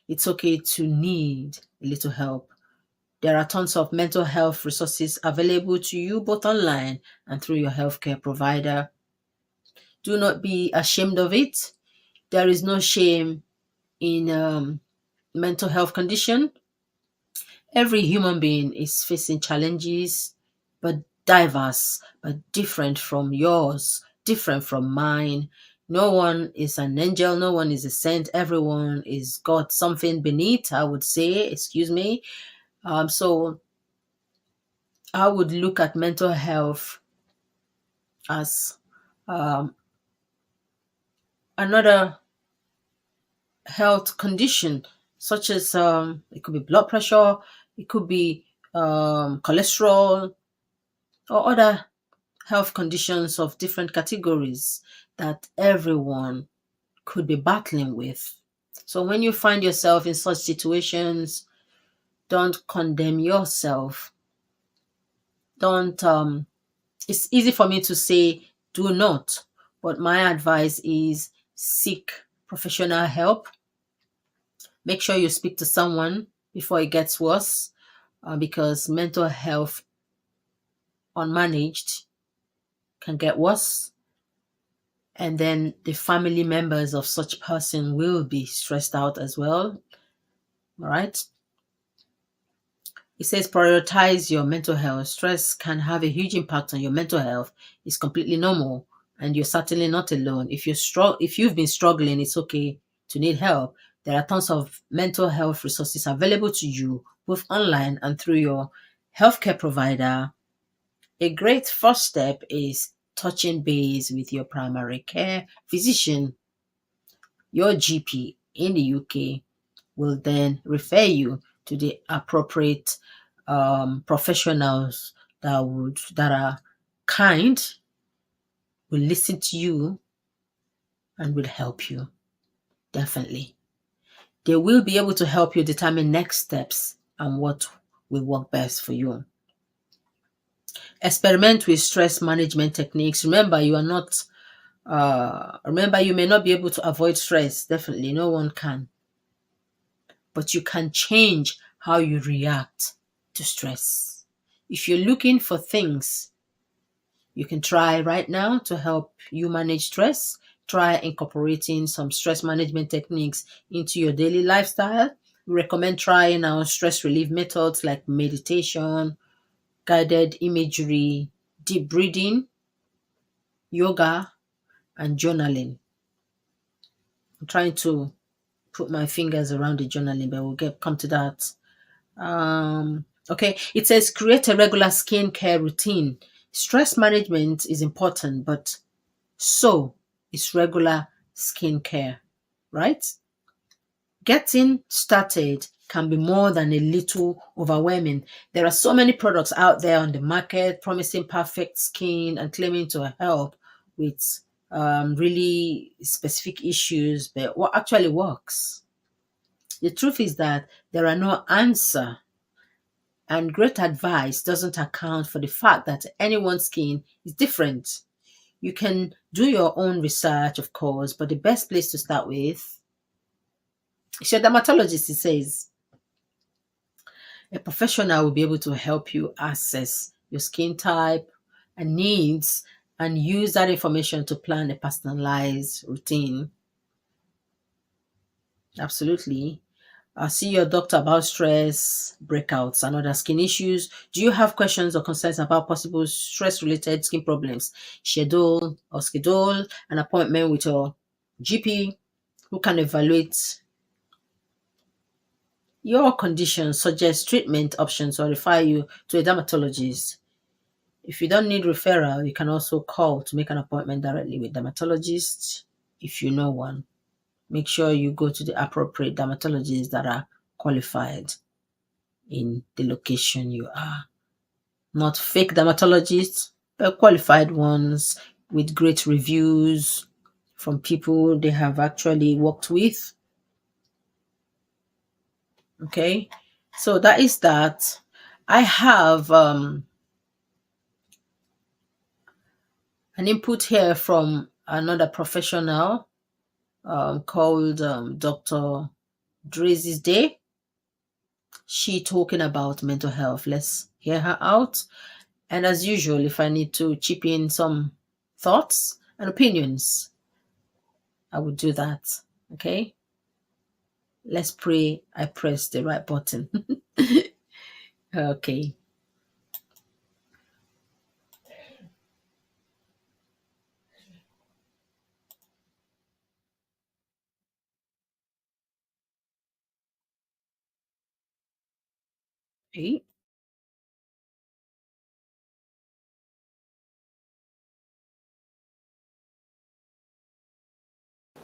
Speaker 1: it's okay to need a little help. There are tons of mental health resources available to you both online and through your healthcare provider. Do not be ashamed of it. There is no shame in mental health condition. Every human being is facing challenges, but diverse, but different from yours, different from mine. No one is an angel, no one is a saint. Everyone is got something beneath, I would say, excuse me. So I would look at mental health as um, another health condition, such as it could be blood pressure, it could be cholesterol, or other health conditions of different categories that everyone could be battling with. So when you find yourself in such situations, don't condemn yourself. Don't It's easy for me to say do not, but my advice is seek professional help. Make sure you speak to someone before it gets worse, because mental health unmanaged can get worse, and then the family members of such person will be stressed out as well. All right. It says prioritize your mental health. Stress can have a huge impact on your mental health. It's completely normal, and you're certainly not alone. If you've been struggling, it's okay to need help. There are tons of mental health resources available to you, both online and through your healthcare provider. A great first step is touching base with your primary care physician. Your GP in the UK will then refer you to the appropriate professionals that are kind, will listen to you, and will help you. Definitely, they will be able to help you determine next steps and what will work best for you. Experiment with stress management techniques. Remember, you may not be able to avoid stress. Definitely, no one can. But you can change how you react to stress. If you're looking for things you can try right now to help you manage stress, try incorporating some stress management techniques into your daily lifestyle. We recommend trying our stress relief methods like meditation, guided imagery, deep breathing, yoga, and journaling. I'm trying to put my fingers around the journaling, but we'll come to that. Okay, it says create a regular skincare routine. Stress management is important, but so is regular skincare, right? Getting started can be more than a little overwhelming. There are so many products out there on the market promising perfect skin and claiming to help with really specific issues, but what actually works? The truth is that there are no answer, and great advice doesn't account for the fact that anyone's skin is different. You can do your own research, of course, but the best place to start with is your dermatologist, it says. A professional will be able to help you assess your skin type and needs and use that information to plan a personalized routine. Absolutely. See your doctor about stress, breakouts, and other skin issues. Do you have questions or concerns about possible stress-related skin problems? Schedule an appointment with your GP who can evaluate your condition, suggest treatment options, or refer you to a dermatologist. If you don't need referral, you can also call to make an appointment directly with dermatologists if you know one. Make sure you go to the appropriate dermatologists that are qualified in the location you are. Not fake dermatologists, but qualified ones with great reviews from people they have actually worked with. Okay, so that is that. I have an input here from another professional called Dr. Drazis Day. She talking about mental health. Let's hear her out. And as usual, if I need to chip in some thoughts and opinions, I would do that. Okay. Let's pray I press the right button. Okay. Hey.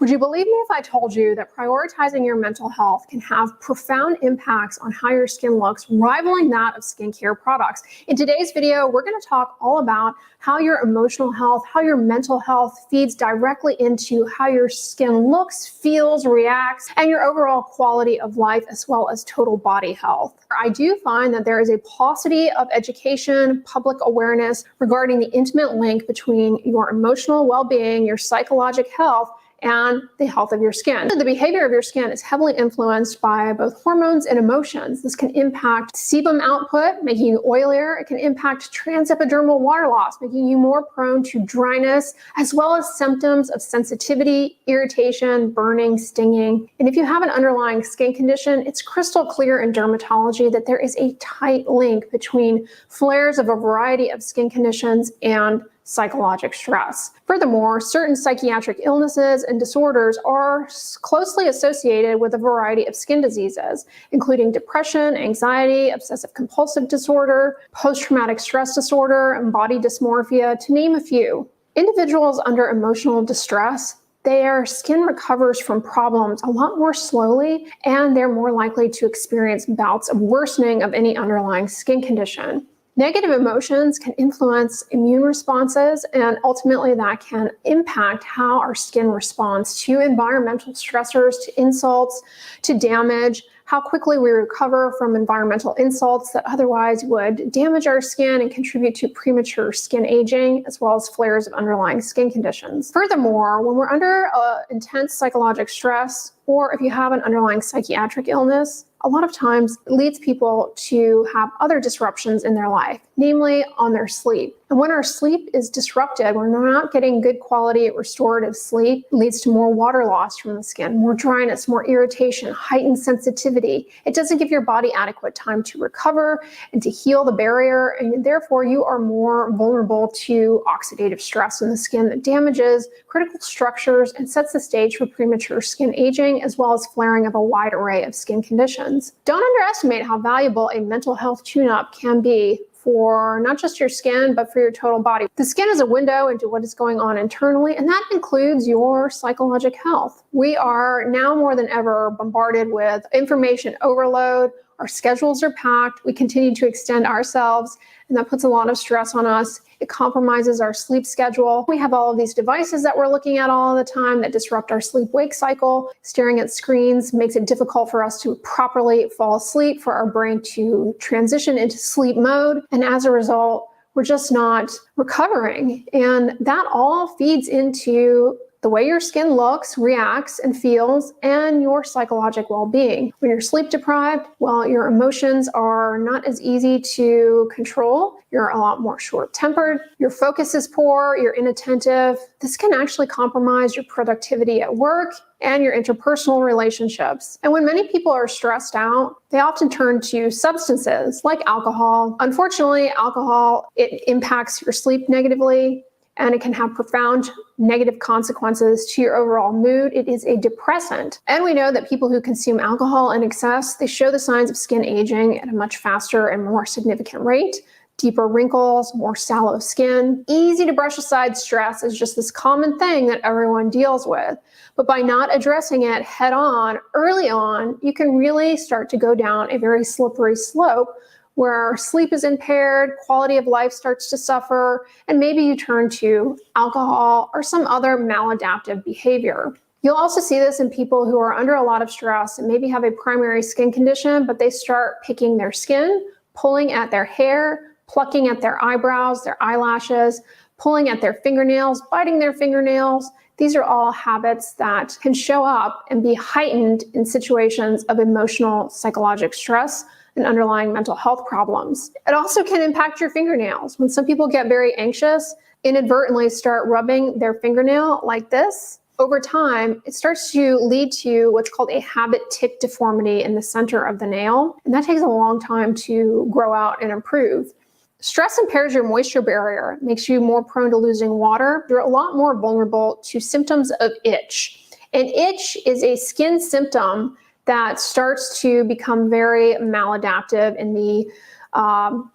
Speaker 2: Would you believe me if I told you that prioritizing your mental health can have profound impacts on how your skin looks, rivaling that of skincare products? In today's video, we're going to talk all about how your emotional health, how your mental health feeds directly into how your skin looks, feels, reacts, and your overall quality of life, as well as total body health. I do find that there is a paucity of education, public awareness regarding the intimate link between your emotional well-being, your psychological health, and the health of your skin. The behavior of your skin is heavily influenced by both hormones and emotions. This can impact sebum output, making you oilier. It can impact transepidermal water loss, making you more prone to dryness, as well as symptoms of sensitivity, irritation, burning, stinging. And if you have an underlying skin condition, it's crystal clear in dermatology that there is a tight link between flares of a variety of skin conditions and psychological stress. Furthermore, certain psychiatric illnesses and disorders are closely associated with a variety of skin diseases, including depression, anxiety, obsessive compulsive disorder, post-traumatic stress disorder, and body dysmorphia, to name a few. Individuals under emotional distress, their skin recovers from problems a lot more slowly, and they're more likely to experience bouts of worsening of any underlying skin condition. Negative emotions can influence immune responses, and ultimately that can impact how our skin responds to environmental stressors, to insults, to damage, how quickly we recover from environmental insults that otherwise would damage our skin and contribute to premature skin aging, as well as flares of underlying skin conditions. Furthermore, when we're under intense psychological stress, or if you have an underlying psychiatric illness, a lot of times it leads people to have other disruptions in their life, namely on their sleep. And when our sleep is disrupted, when we're not getting good quality restorative sleep, it leads to more water loss from the skin, more dryness, more irritation, heightened sensitivity. It doesn't give your body adequate time to recover and to heal the barrier, and therefore you are more vulnerable to oxidative stress in the skin that damages critical structures and sets the stage for premature skin aging, as well as flaring of a wide array of skin conditions. Don't underestimate how valuable a mental health tune-up can be for not just your skin, but for your total body. The skin is a window into what is going on internally, and that includes your psychological health. We are now more than ever bombarded with information overload. Our schedules are packed. We continue to extend ourselves, and that puts a lot of stress on us. It compromises our sleep schedule. We have all of these devices that we're looking at all the time that disrupt our sleep-wake cycle. Staring at screens makes it difficult for us to properly fall asleep, for our brain to transition into sleep mode. And as a result, we're just not recovering. And that all feeds into the way your skin looks, reacts, and feels, and your psychological well-being. When you're sleep deprived, well, your emotions are not as easy to control. You're a lot more short-tempered. Your focus is poor. You're inattentive. This can actually compromise your productivity at work and your interpersonal relationships. And when many people are stressed out, they often turn to substances like alcohol. Unfortunately, alcohol, it impacts your sleep negatively, and it can have profound negative consequences to your overall mood. It is a depressant. And we know that people who consume alcohol in excess, they show the signs of skin aging at a much faster and more significant rate. Deeper wrinkles, more sallow skin. Easy to brush aside stress is just this common thing that everyone deals with. But by not addressing it head on, early on, you can really start to go down a very slippery slope where sleep is impaired, quality of life starts to suffer, and maybe you turn to alcohol or some other maladaptive behavior. You'll also see this in people who are under a lot of stress and maybe have a primary skin condition, but they start picking their skin, pulling at their hair, plucking at their eyebrows, their eyelashes, pulling at their fingernails, biting their fingernails. These are all habits that can show up and be heightened in situations of emotional, psychological stress and underlying mental health problems. It also can impact your fingernails. When some people get very anxious, inadvertently start rubbing their fingernail like this, over time, it starts to lead to what's called a habit tick deformity in the center of the nail. And that takes a long time to grow out and improve. Stress impairs your moisture barrier, makes you more prone to losing water. You're a lot more vulnerable to symptoms of itch. And itch is a skin symptom that starts to become very maladaptive in the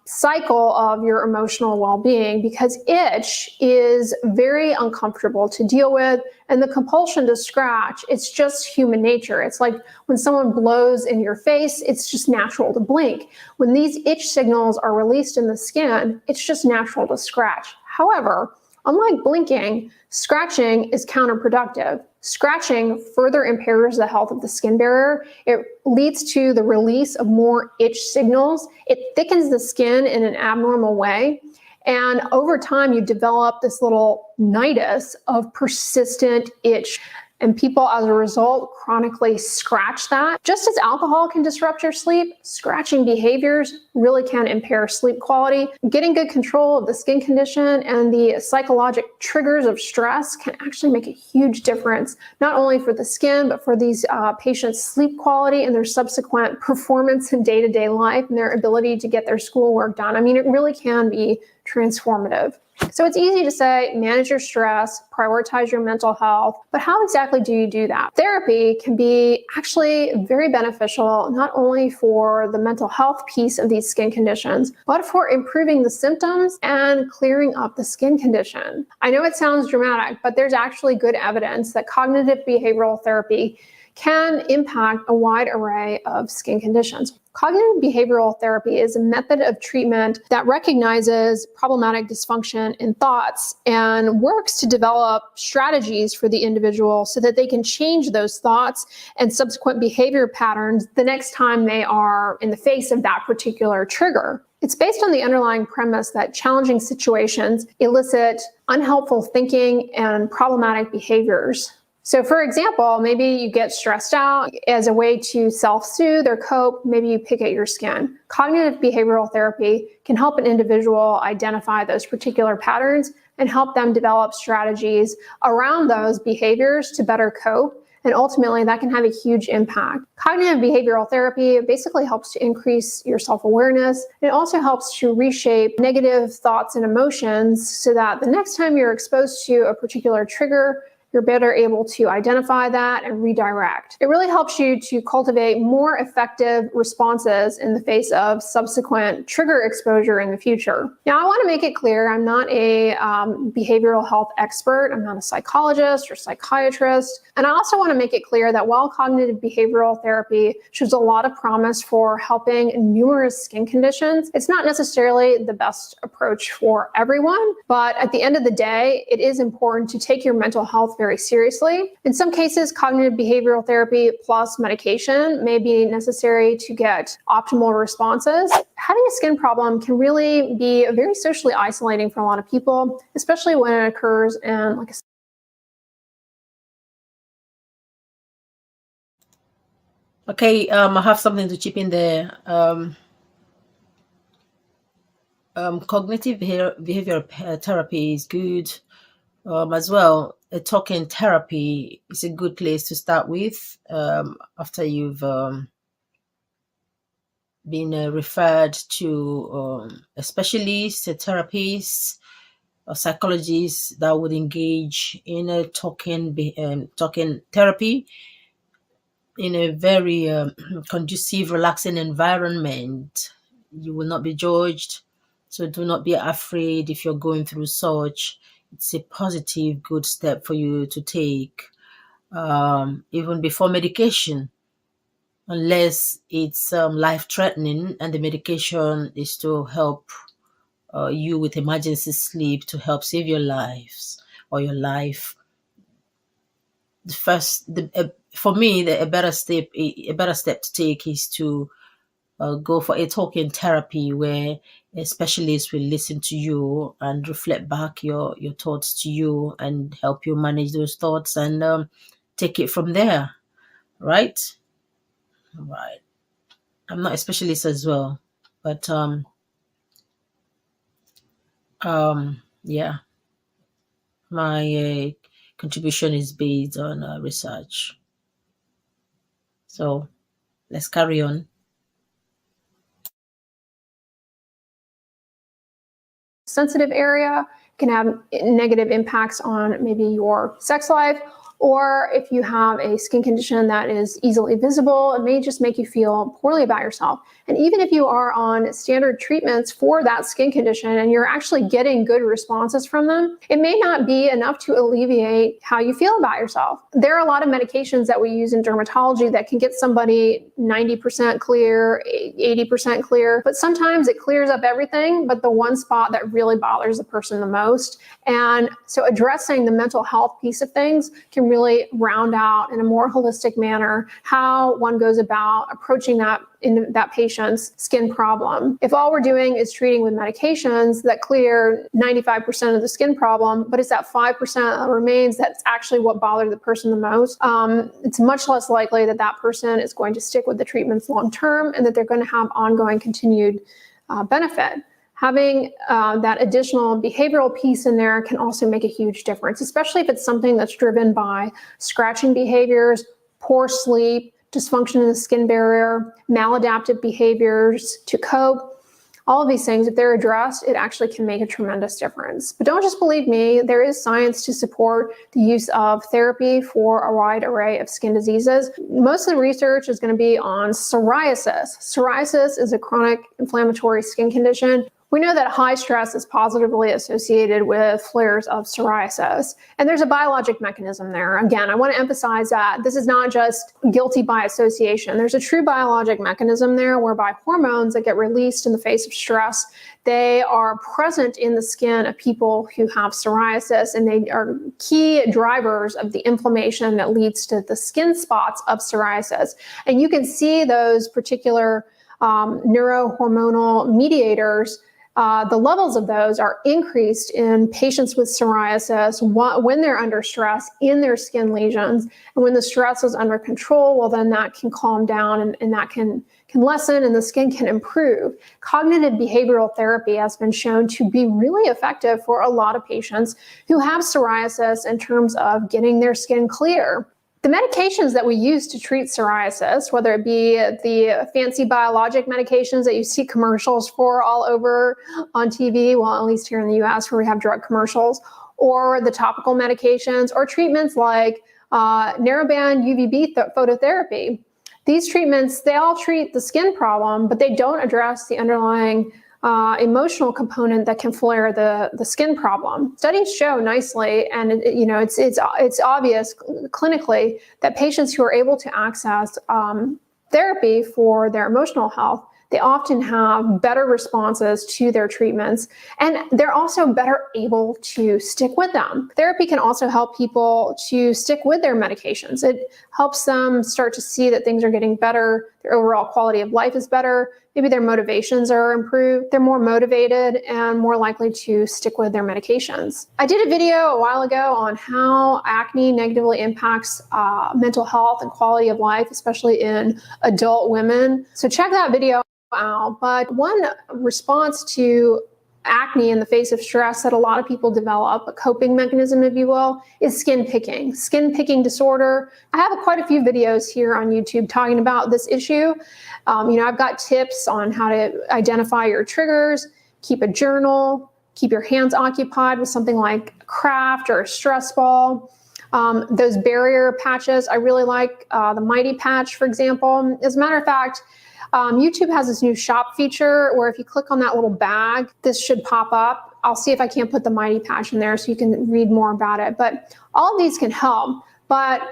Speaker 2: cycle of your emotional well-being, because itch is very uncomfortable to deal with, and the compulsion to scratch, it's just human nature. It's like when someone blows in your face, it's just natural to blink. When these itch signals are released in the skin, it's just natural to scratch. However, unlike blinking, scratching is counterproductive. Scratching further impairs the health of the skin barrier. It leads to the release of more itch signals. It thickens the skin in an abnormal way. And over time, you develop this little nidus of persistent itch. And people, as a result, chronically scratch that. Just as alcohol can disrupt your sleep, scratching behaviors really can impair sleep quality. Getting good control of the skin condition and the psychological triggers of stress can actually make a huge difference, not only for the skin, but for these patients' sleep quality and their subsequent performance in day-to-day life and their ability to get their schoolwork done. I mean, it really can be transformative. So it's easy to say, manage your stress, prioritize your mental health, but how exactly do you do that? Therapy can be actually very beneficial, not only for the mental health piece of these skin conditions, but for improving the symptoms and clearing up the skin condition. I know it sounds dramatic, but there's actually good evidence that cognitive behavioral therapy can impact a wide array of skin conditions. Cognitive behavioral therapy is a method of treatment that recognizes problematic dysfunction in thoughts and works to develop strategies for the individual so that they can change those thoughts and subsequent behavior patterns the next time they are in the face of that particular trigger. It's based on the underlying premise that challenging situations elicit unhelpful thinking and problematic behaviors. So for example, maybe you get stressed out. As a way to self-soothe or cope, maybe you pick at your skin. Cognitive behavioral therapy can help an individual identify those particular patterns and help them develop strategies around those behaviors to better cope. And ultimately, that can have a huge impact. Cognitive behavioral therapy basically helps to increase your self-awareness. It also helps to reshape negative thoughts and emotions so that the next time you're exposed to a particular trigger, you're better able to identify that and redirect. It really helps you to cultivate more effective responses in the face of subsequent trigger exposure in the future. Now, I want to make it clear, I'm not a behavioral health expert. I'm not a psychologist or psychiatrist. And I also want to make it clear that while cognitive behavioral therapy shows a lot of promise for helping numerous skin conditions, it's not necessarily the best approach for everyone. But at the end of the day, it is important to take your mental health very seriously. In some cases, cognitive behavioral therapy plus medication may be necessary to get optimal responses. Having a skin problem can really be very socially isolating for a lot of people, especially when it occurs in like a
Speaker 1: Okay, I have something to chip in there. Cognitive behavioral therapy is good as well. Talking therapy is a good place to start with after you've been referred to a specialist, a therapist, or psychologist that would engage in a talking therapy in a very conducive, relaxing environment. You will not be judged, so do not be afraid if you're going through such. It's a positive, good step for you to take, even before medication, unless it's life-threatening and the medication is to help you with emergency sleep to help save your lives or your life. For me, a better step to take is to go for a talking therapy where a specialist will listen to you and reflect back your thoughts to you and help you manage those thoughts and take it from there. Right? Right. I'm not a specialist as well, but yeah, my contribution is based on research. So let's carry on.
Speaker 2: sensitive area, can have negative impacts on maybe your sex life, or if you have a skin condition that is easily visible, it may just make you feel poorly about yourself. And even if you are on standard treatments for that skin condition and you're actually getting good responses from them, it may not be enough to alleviate how you feel about yourself. There are a lot of medications that we use in dermatology that can get somebody 90% clear, 80% clear, but sometimes it clears up everything, but the one spot that really bothers the person the most. And so addressing the mental health piece of things can really round out in a more holistic manner how one goes about approaching that in that patient's skin problem. If all we're doing is treating with medications that clear 95% of the skin problem, but it's that 5% that remains that's actually what bothered the person the most, it's much less likely that that person is going to stick with the treatments long term and that they're going to have ongoing continued benefit. Having that additional behavioral piece in there can also make a huge difference, especially if it's something that's driven by scratching behaviors, poor sleep, dysfunction in the skin barrier, maladaptive behaviors to cope. All of these things, if they're addressed, it actually can make a tremendous difference. But don't just believe me, there is science to support the use of therapy for a wide array of skin diseases. Most of the research is going to be on psoriasis. Psoriasis is a chronic inflammatory skin condition We know that high stress is positively associated with flares of psoriasis, and there's a biologic mechanism there. Again, I want to emphasize that this is not just guilty by association. There's a true biologic mechanism there whereby hormones that get released in the face of stress, they are present in the skin of people who have psoriasis, and they are key drivers of the inflammation that leads to the skin spots of psoriasis. And you can see those particular neurohormonal mediators. The levels of those are increased in patients with psoriasis when they're under stress in their skin lesions. And when the stress is under control, well, then that can calm down and that can lessen and the skin can improve. Cognitive behavioral therapy has been shown to be really effective for a lot of patients who have psoriasis in terms of getting their skin clear. The medications that we use to treat psoriasis, whether it be the fancy biologic medications that you see commercials for all over on TV, well, at least here in the US where we have drug commercials, or the topical medications, or treatments like narrowband UVB phototherapy. These treatments, they all treat the skin problem, but they don't address the underlying emotional component that can flare the skin problem. Studies show nicely, and it's obvious clinically that patients who are able to access therapy for their emotional health, they often have better responses to their treatments, and they're also better able to stick with them. Therapy can also help people to stick with their medications. It helps them start to see that things are getting better, their overall quality of life is better, maybe their motivations are improved, they're more motivated and more likely to stick with their medications. I did a video a while ago on how acne negatively impacts mental health and quality of life, especially in adult women. So check that video out. But one response to acne in the face of stress that a lot of people develop, a coping mechanism, if you will, is skin picking. Skin picking disorder. I have quite a few videos here on YouTube talking about this issue. I've got tips on how to identify your triggers, keep a journal, keep your hands occupied with something like a craft or a stress ball. Those barrier patches, I really like the Mighty Patch, for example. As a matter of fact, YouTube has this new shop feature where if you click on that little bag, this should pop up. I'll see if I can't put the Mighty Patch in there so you can read more about it. But all of these can help. But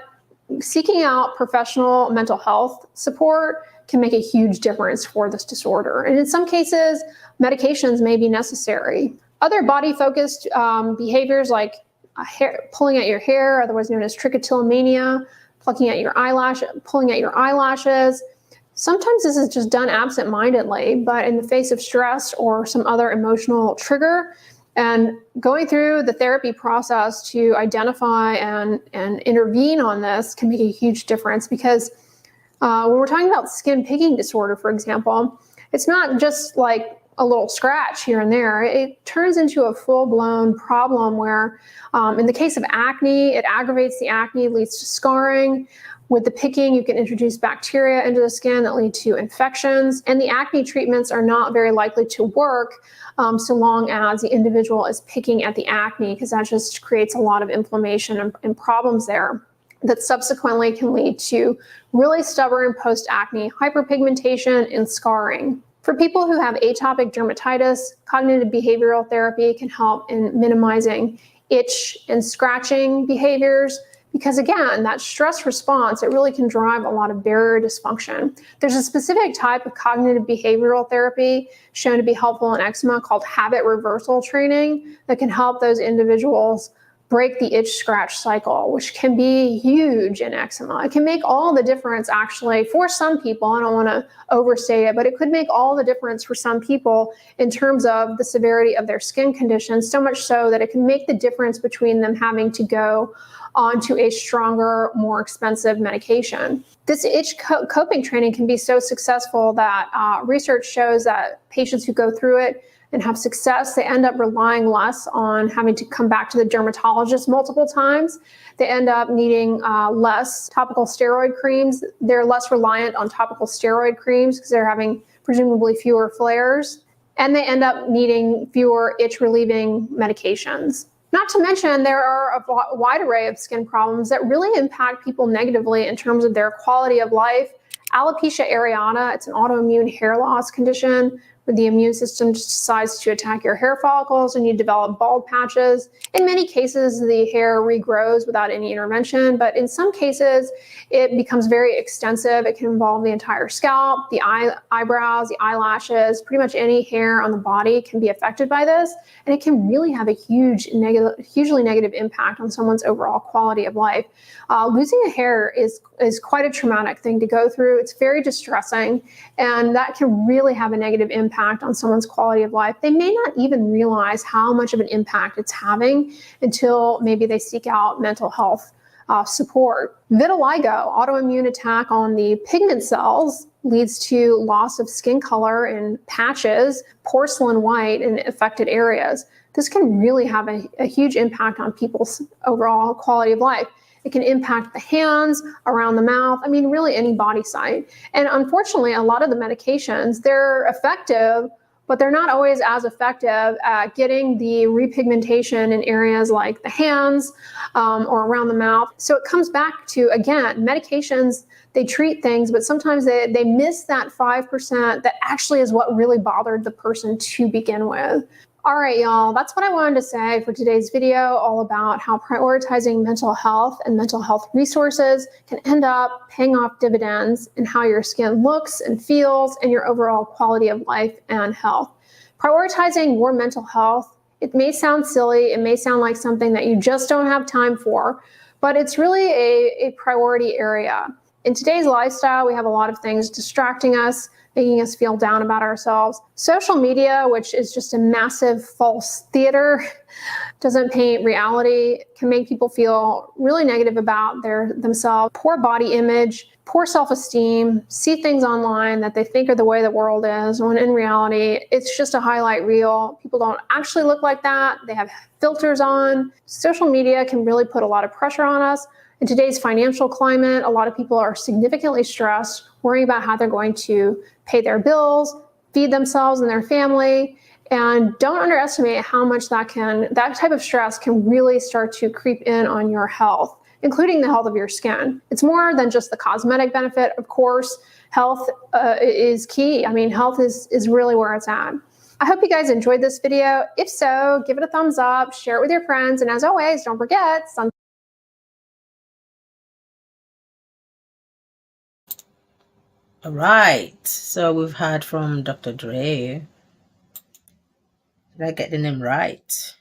Speaker 2: seeking out professional mental health support can make a huge difference for this disorder. And in some cases, medications may be necessary. Other body-focused behaviors like pulling at your hair, otherwise known as trichotillomania, pulling at your eyelashes. Sometimes this is just done absent-mindedly, but in the face of stress or some other emotional trigger, and going through the therapy process to identify and intervene on this can make a huge difference, because when we're talking about skin picking disorder, for example, it's not just like a little scratch here and there. It turns into a full-blown problem where, in the case of acne, it aggravates the acne, leads to scarring. With the picking, you can introduce bacteria into the skin that lead to infections, and the acne treatments are not very likely to work so long as the individual is picking at the acne, because that just creates a lot of inflammation and problems there that subsequently can lead to really stubborn post-acne hyperpigmentation and scarring. For people who have atopic dermatitis, cognitive behavioral therapy can help in minimizing itch and scratching behaviors, because again, that stress response, it really can drive a lot of barrier dysfunction. There's a specific type of cognitive behavioral therapy shown to be helpful in eczema called habit reversal training that can help those individuals break the itch scratch cycle, which can be huge in eczema. It can make all the difference actually for some people. I don't want to overstate it, but it could make all the difference for some people in terms of the severity of their skin condition, so much so that it can make the difference between them having to go onto a stronger, more expensive medication. This itch coping training can be so successful that research shows that patients who go through it and have success, they end up relying less on having to come back to the dermatologist multiple times. They end up needing less topical steroid creams. They're less reliant on topical steroid creams because they're having presumably fewer flares. And they end up needing fewer itch relieving medications. Not to mention, there are a wide array of skin problems that really impact people negatively in terms of their quality of life. Alopecia areata, it's an autoimmune hair loss condition, the immune system just decides to attack your hair follicles and you develop bald patches. In many cases, the hair regrows without any intervention, but in some cases, it becomes very extensive. It can involve the entire scalp, the eyebrows, the eyelashes, pretty much any hair on the body can be affected by this, and it can really have a hugely negative impact on someone's overall quality of life. Losing a hair is quite a traumatic thing to go through. It's very distressing, and that can really have a negative impact on someone's quality of life. They may not even realize how much of an impact it's having until maybe they seek out mental health support. Vitiligo, autoimmune attack on the pigment cells, leads to loss of skin color and patches, porcelain white in affected areas. This can really have a huge impact on people's overall quality of life. It can impact the hands, around the mouth, really any body site. And unfortunately, a lot of the medications, they're effective, but they're not always as effective at getting the repigmentation in areas like the hands or around the mouth. So it comes back to, again, medications, they treat things, but sometimes they miss that 5% that actually is what really bothered the person to begin with. All right, y'all, that's what I wanted to say for today's video, all about how prioritizing mental health and mental health resources can end up paying off dividends in how your skin looks and feels and your overall quality of life and health. Prioritizing your mental health, it may sound silly, it may sound like something that you just don't have time for, but it's really a priority area. In today's lifestyle, we have a lot of things distracting us, making us feel down about ourselves. Social media, which is just a massive false theater, doesn't paint reality, can make people feel really negative about themselves, poor body image, poor self-esteem, see things online that they think are the way the world is, when in reality, it's just a highlight reel. People don't actually look like that. They have filters on. Social media can really put a lot of pressure on us. In today's financial climate, a lot of people are significantly stressed, worrying about how they're going to pay their bills, feed themselves and their family, and don't underestimate how much that type of stress can really start to creep in on your health, including the health of your skin. It's more than just the cosmetic benefit, of course. Health is key. Health is really where it's at. I hope you guys enjoyed this video. If so, give it a thumbs up, share it with your friends, and as always, don't forget,
Speaker 1: All right, so we've heard from Dr. Dre. Did I get the name right?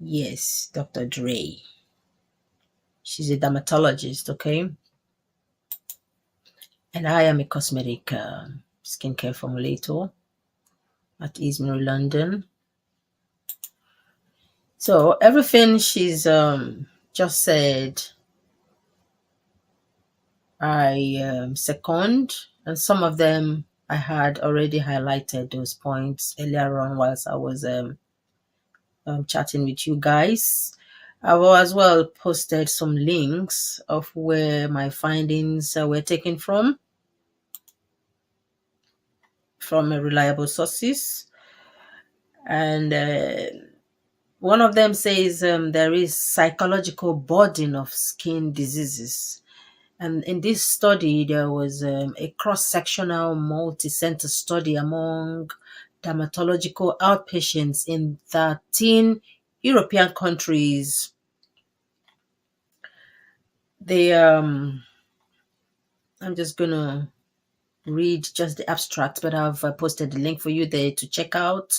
Speaker 1: Yes, Dr. Dre. She's a dermatologist, okay? And I am a cosmetic skincare formulator at Ismail, London. So everything she's just said, I second, and some of them I had already highlighted those points earlier on whilst I was chatting with you guys. I've as well posted some links of where my findings were taken from reliable sources, and one of them says there is psychological burden of skin diseases. And in this study, there was a cross-sectional multi-center study among dermatological outpatients in 13 European countries. I'm just going to read just the abstract, but I've posted the link for you there to check out.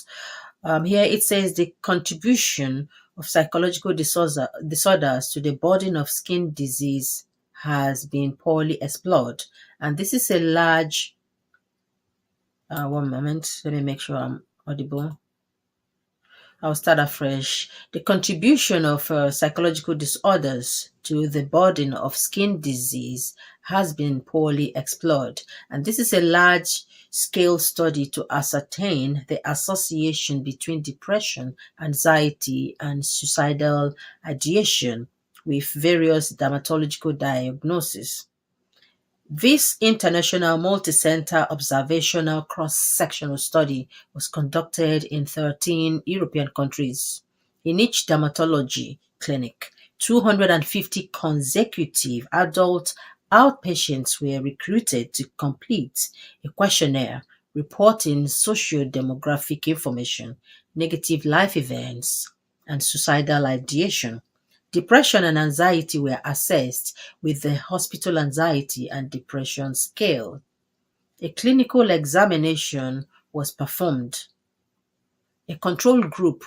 Speaker 1: Here it says the contribution of psychological disorders to the burden of skin disease has been poorly explored. And this is a large, one moment, let me make sure I'm audible. I'll start afresh. The contribution of psychological disorders to the burden of skin disease has been poorly explored. And this is a large-scale study to ascertain the association between depression, anxiety, and suicidal ideation with various dermatological diagnoses. This international multi-center observational cross-sectional study was conducted in 13 European countries. In each dermatology clinic, 250 consecutive adult outpatients were recruited to complete a questionnaire reporting socio-demographic information, negative life events, and suicidal ideation. Depression and anxiety were assessed with the Hospital Anxiety and Depression Scale. A clinical examination was performed. A control group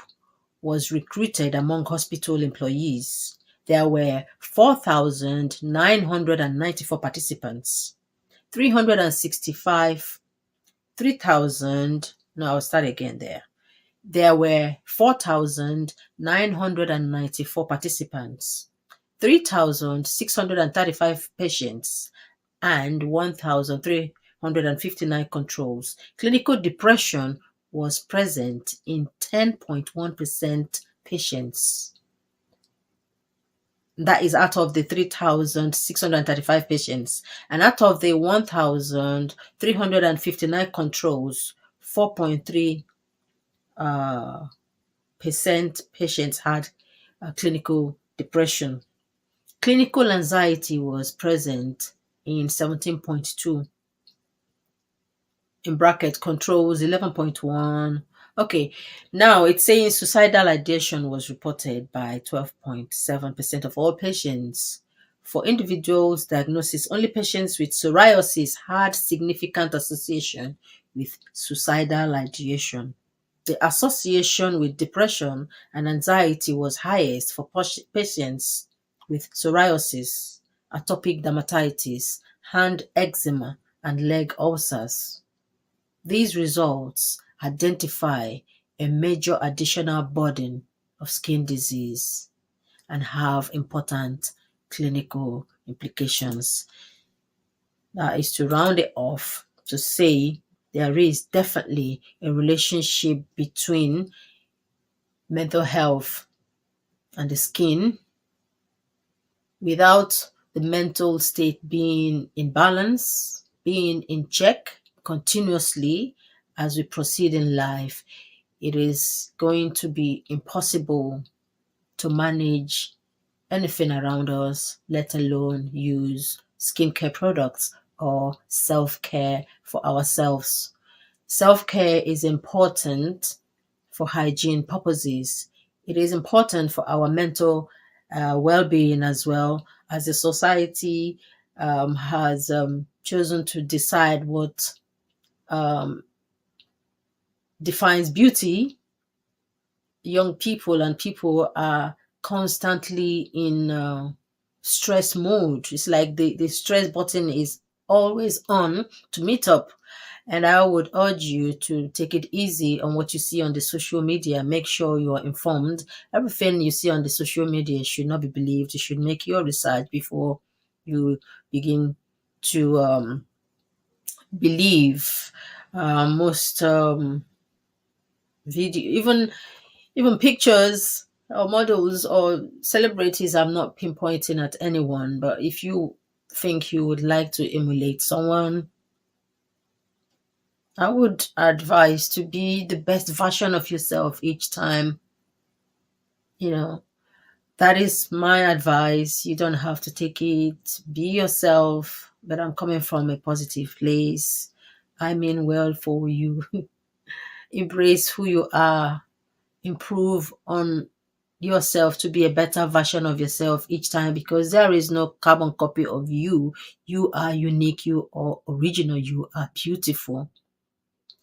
Speaker 1: was recruited among hospital employees. There were 4,994 participants. 3,000, no, I'll start again there. There were 4,994 participants, 3,635 patients, and 1,359 controls. Clinical depression was present in 10.1% patients. That is out of the 3,635 patients. And out of the 1,359 controls, 4.3% patients had clinical depression. Clinical anxiety was present in 17.2. In bracket, controls 11.1. Okay, now it's saying suicidal ideation was reported by 12.7% of all patients. For individuals' diagnosis, only patients with psoriasis had significant association with suicidal ideation. The association with depression and anxiety was highest for patients with psoriasis, atopic dermatitis, hand eczema, and leg ulcers. These results identify a major additional burden of skin disease and have important clinical implications. That is to round it off to say there is definitely a relationship between mental health and the skin. Without the mental state being in balance, being in check continuously as we proceed in life, it is going to be impossible to manage anything around us, let alone use skincare products or self-care for ourselves. Self-care is important for hygiene purposes. It is important for our mental well-being as well, as a society has chosen to decide what defines beauty. Young people and people are constantly in stress mode. It's like the stress button is always on to meet up. And I would urge you to take it easy on what you see on the social media. Make sure you are informed. Everything you see on the social media should not be believed. You should make your research before you begin to believe. Most video, even pictures or models or celebrities, I'm not pinpointing at anyone, but if you think you would like to emulate someone, I would advise to be the best version of yourself each time. That is my advice. You don't have to take it. Be yourself, but I'm coming from a positive place. I mean well for you. Embrace who you are. Improve on yourself to be a better version of yourself each time, because there is no carbon copy of you. You are unique. You are original. You are beautiful.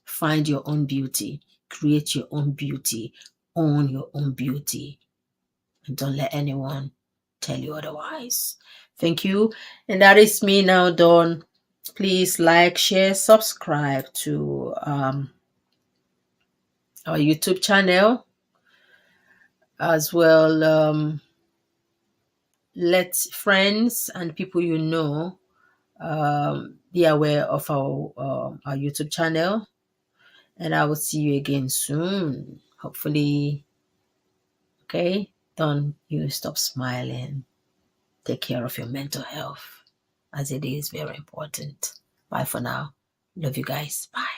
Speaker 1: Find your own beauty. Create your own beauty. Own your own beauty. And don't let anyone tell you otherwise. Thank you. And that is me now done. Please like, share, subscribe to our YouTube channel as well. Let friends and people you know be aware of our YouTube channel. And I will see you again soon. Hopefully. Okay? Don't you stop smiling. Take care of your mental health, as it is very important. Bye for now. Love you guys. Bye.